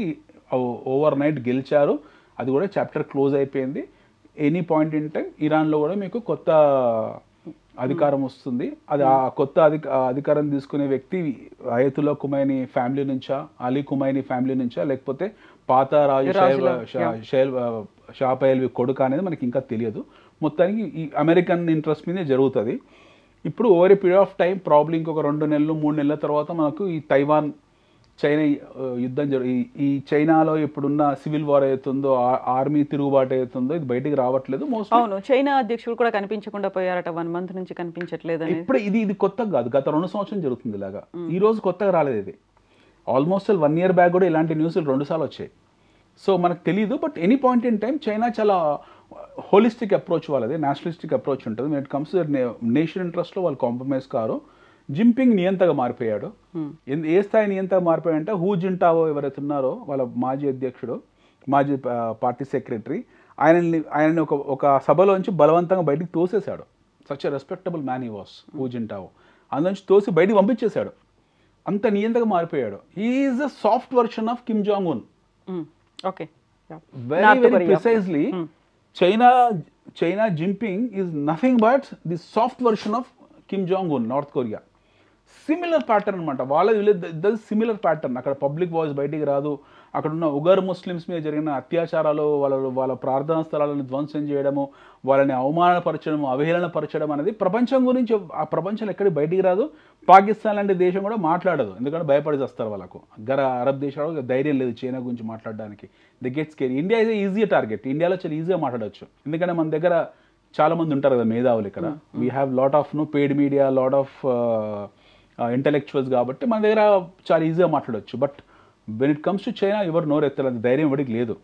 Over night గెలిచారు. అది కూడా chapter close అయిపోయింది. Any point in time ఇరాన్లో కూడా మీకు కొత్త అధికారం వస్తుంది. అది ఆ కొత్త అధికారం తీసుకునే వ్యక్తి అయతుల్లా ఖుమైనీ ఫ్యామిలీ నుంచా, అలీ ఖుమైనీ ఫ్యామిలీ నుంచా, లేకపోతే పాత రాజు షా పహల్వి కొడుకు అనేది మనకి ఇంకా తెలియదు. మొత్తానికి ఈ అమెరికన్ ఇంట్రెస్ట్ మీదే జరుగుతుంది. ఇప్పుడు over a period of time probably ఇంకొక 2 నెలలు 3 నెలల తర్వాత మనకు ఈ తైవాన్ చైనా యుద్ధం ఈ చైనాలో ఇప్పుడున్న సివిల్ వార్ అవుతుందో, ఆర్మీ తిరుగుబాటు అవుతుందో ఇది బయటికి రావట్లేదు. మోస్ట్ అవును, చైనా అధ్యక్షుడు కూడా కనిపించకుండా పోయారట. 1 month నుంచి కనిపించట్లేదు. ఇప్పుడు ఇది కొత్తగా కాదు, గత 2 సంవత్సరం జరుగుతుంది ఇలాగా. ఈ రోజు కొత్తగా రాలేదు ఇది. ఆల్మోస్ట్ 1 year బ్యాక్ కూడా ఇలాంటి న్యూస్లు 2 సార్లు వచ్చాయి. సో మనకు తెలియదు. But any point in time China చాలా హోలిస్టిక్ అప్రోచ్ వాళ్ళది, నేషనలిస్టిక్ అప్రోచ్ ఉంటుంది. వెన్ ఇట్ కమ్స్ నేషనల్ ఇంట్రెస్ట్లో వాళ్ళు కాంప్రమైజ్ కారు. జింపింగ్ నియంతగా మారిపోయాడు. ఏ స్థాయి నియంతగా మారిపోయాడంటే హూ జింటావో ఎవరైతే ఉన్నారో వాళ్ళ మాజీ అధ్యక్షుడు, మాజీ పార్టీ సెక్రటరీ, ఆయనని ఒక సభలోంచి బలవంతంగా బయటికి తోసేశాడు. Such a respectable man he was Hu Jintao. అందులోంచి తోసి బయటికి పంపించేశాడు. అంత నియంతగా మారిపోయాడు. He is a soft version of Kim Jong Un. Okay, very precisely. China Jinping is nothing but the soft version of Kim Jong-un, North Korea. Similar pattern అనమాట వాళ్ళది. Similar pattern. అక్కడ పబ్లిక్ వాయిస్ బయటికి రాదు. అక్కడ ఉన్న ఉగర్ Muslims మీద జరిగిన అత్యాచారాలు, వాళ్ళ ప్రార్థనా స్థలాలను ధ్వంసం చేయడము, వాళ్ళని అవమానపరచడము, అవహేళనపరచడం అనేది ప్రపంచం గురించి ఆ ప్రపంచంలో ఎక్కడికి బయటికి రాదు. పాకిస్తాన్ లాంటి దేశం కూడా మాట్లాడదు. ఎందుకంటే భయపడి వస్తారు వాళ్ళకు. అరబ్ దేశాలకు ధైర్యం లేదు చైనా గురించి మాట్లాడడానికి. The get scary. India is easy target. ఇండియాలో చాలా ఈజీగా మాట్లాడవచ్చు. ఎందుకంటే మన దగ్గర చాలా మంది ఉంటారు కదా మేధావులు. ఇక్కడ we have lot of paid media, lot of intellectuals. కాబట్టి మన దగ్గర చాలా ఈజీగా మాట్లాడవచ్చు. But when it comes to China ఎవరు నోరు ఎత్తారు. ధైర్యం ఎవరికి లేదు.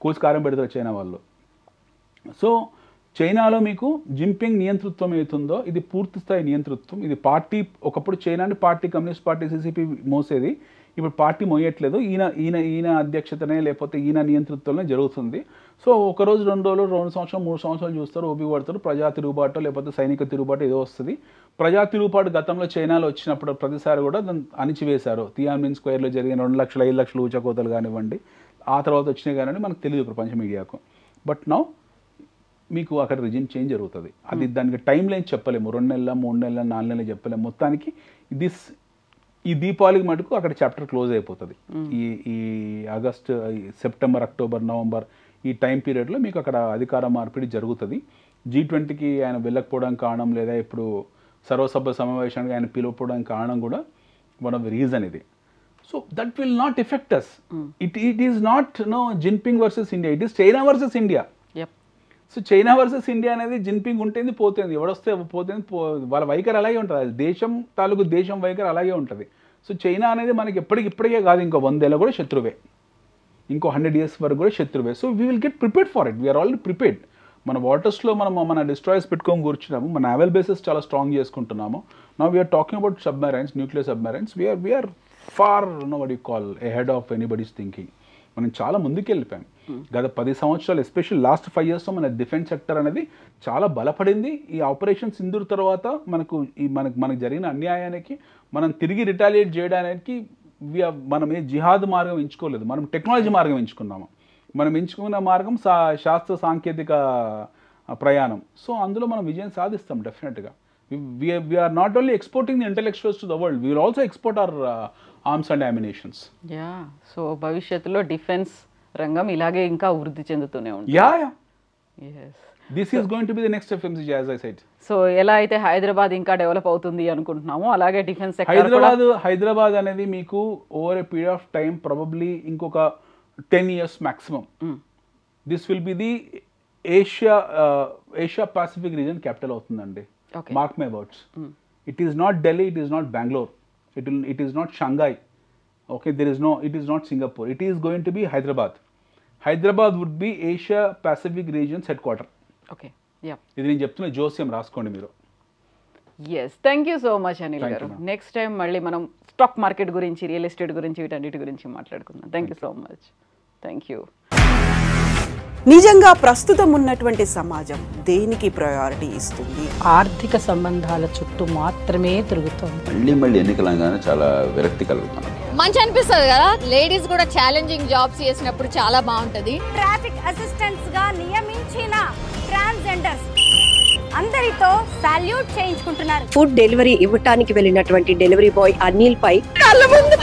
కూల్చి కారం పెడతారు చైనా వాళ్ళు. సో చైనాలో మీకు జింపింగ్ నియంతృత్వం ఏతుందో ఇది పూర్తి స్థాయి నియంతృత్వం. ఇది పార్టీ, ఒకప్పుడు చైనాని పార్టీ, కమ్యూనిస్ట్ పార్టీ సిసిపి మోసేది. ఇప్పుడు పార్టీ మోయట్లేదు. ఈయన అధ్యక్షతనే లేకపోతే ఈయన నియంతృత్వంలో జరుగుతుంది. సో ఒకరోజు 2 రోజులు 2 సంవత్సరాలు 3 సంవత్సరాలు చూస్తారు, ఓపిక పడతారు. ప్రజా తిరుగుబాటు లేకపోతే సైనిక తిరుగుబాటు ఏదో వస్తుంది. ప్రజా తిరుగుబాటు గతంలో చైనాలో వచ్చినప్పుడు ప్రతిసారి కూడా అణిచివేశారు. తియాన్మెన్ స్క్వేర్లో జరిగిన 2 లక్షలు 5 లక్షలు ఊచకోతలు కానివ్వండి, ఆ తర్వాత వచ్చినాయి కానివ్వండి, మనకు తెలియదు ప్రపంచ మీడియాకు. బట్ నౌ మీకు అక్కడ రిజిమ్ చేంజ్ జరుగుతుంది. అది దానికి టైం లైన్ చెప్పలేము. 2 నెలల 3 నెలల 4 నెలలు చెప్పలేము. మొత్తానికి ఈ దీపావళికి మటుకు అక్కడ చాప్టర్ క్లోజ్ అయిపోతుంది. ఈ ఆగస్ట్, సెప్టెంబర్, అక్టోబర్, నవంబర్ ఈ టైం పీరియడ్లో మీకు అక్కడ అధికార మార్పిడి జరుగుతుంది. G20కి ఆయన వెళ్ళకపోవడానికి కారణం, లేదా ఇప్పుడు సర్వసభ్య సమావేశానికి ఆయన పిలవకపోవడానికి కారణం కూడా వన్ ఆఫ్ ద రీజన్ ఇది. So that will not affect us. It is not Jinping versus India, it is China versus India. So China versus India అనేది జిన్పింగ్ ఉంటుంది, పోతుంది, ఎవడొస్తే పోతుంది, వాళ్ళ వైఖరి అలాగే ఉంటుంది. అది దేశం తాలూకు దేశం వైఖరి అలాగే ఉంటుంది. సో చైనా అనేది మనకి ఇప్పటికే కాదు, ఇంకో 100 ఏళ్ళ కూడా శత్రువే, ఇంకో 100 years వరకు కూడా శత్రువే. So we will get prepared for it. We're already prepared. మన వాటర్స్లో మన డిస్ట్రాయర్స్ పెట్టుకొని కూర్చున్నాము. మన నావల్ బేసెస్ చాలా స్ట్రాంగ్ చేసుకుంటున్నాము. Now we're talking about submarines, nuclear submarines. We're far what you call ahead of anybody's thinking. మనం చాలా ముందుకు వెళ్ళిపోయాం. గత 10 సంవత్సరాలు, ఎస్పెషల్లీ లాస్ట్ 5 yearsలో మన డిఫెన్స్ సెక్టర్ అనేది చాలా బలపడింది. ఈ ఆపరేషన్ సింధూర్ తర్వాత మనకు జరిగిన అన్యాయానికి మనం తిరిగి రిటాలియేట్ చేయడానికి మనం ఏ జిహాద్ మార్గం ఎంచుకోలేదు, మనం టెక్నాలజీ మార్గం ఎంచుకున్నాము. మనం ఎంచుకున్న మార్గం శాస్త్ర సాంకేతిక ప్రయాణం. సో అందులో మనం విజయం సాధిస్తాం డెఫినెట్గా. We are not only exporting the intellectuals to the world, we will also export our arms and ammunitions. So భవిష్యత్తులో డిఫెన్స్ రంగం ఇలాగే ఇంకా వృద్ధి చెందుతూనే ఉంటుంది. Yeah this is going to be the next FMCG as I said. So ఎలా అయితే హైదరాబాద్ ఇంకా డెవలప్ అవుతుంది అనుకుంటున్నాము, అలాగే డిఫెన్స్ సెక్టర్ హైదరాబాద్ అనేది మీకు over a period of time probably ఇంకొక 10 years maximum. This will be the Asia Pacific region capital అవుతుందండి. Mark my words. It is not Delhi, it is not Bengaluru, it is not Shanghai. Okay, it is not Singapore. It is going to be Hyderabad. Hyderabad would be Asia Pacific region's headquarter. Okay, yeah. ఇది నేను చెప్తున్న జోస్యం రాసుకోండి మీరు. Yes, thank you so much Anil గారు. Next time మళ్ళీ మనం stock market గురించి, రియల్ ఎస్టేట్ గురించి, వీటన్నిటి గురించి మాట్లాడుకుందాం. Thank you so much. Thank you. నిజంగా ప్రస్తుతం ఉన్నటువంటి సమాజం దేనికి ప్రయారిటీ ఇస్తుంది? ఆర్థిక సంబంధాల చుట్టూ మాత్రమే తిరుగుతుంది. మళ్ళీ ఎన్నికలంగానే చాలా విరక్తి కలుగుతాను. మంచి అనిపిస్తుంది కదా, లేడీస్ కూడా ఛాలెంజింగ్ జాబ్స్ చేసినప్పుడు చాలా బాగుంటది. ట్రాఫిక్ అసిస్టెంట్స్ గా నియమించిన ట్రాన్స్జెండర్స్ అందరితో సాల్యూట్ చేయించుకుంటున్నారు. ఫుడ్ డెలివరీ ఇవ్వటానికి వెళ్ళినటువంటి డెలివరీ బాయ్ అనిల్ పై కళ్ళ ముందు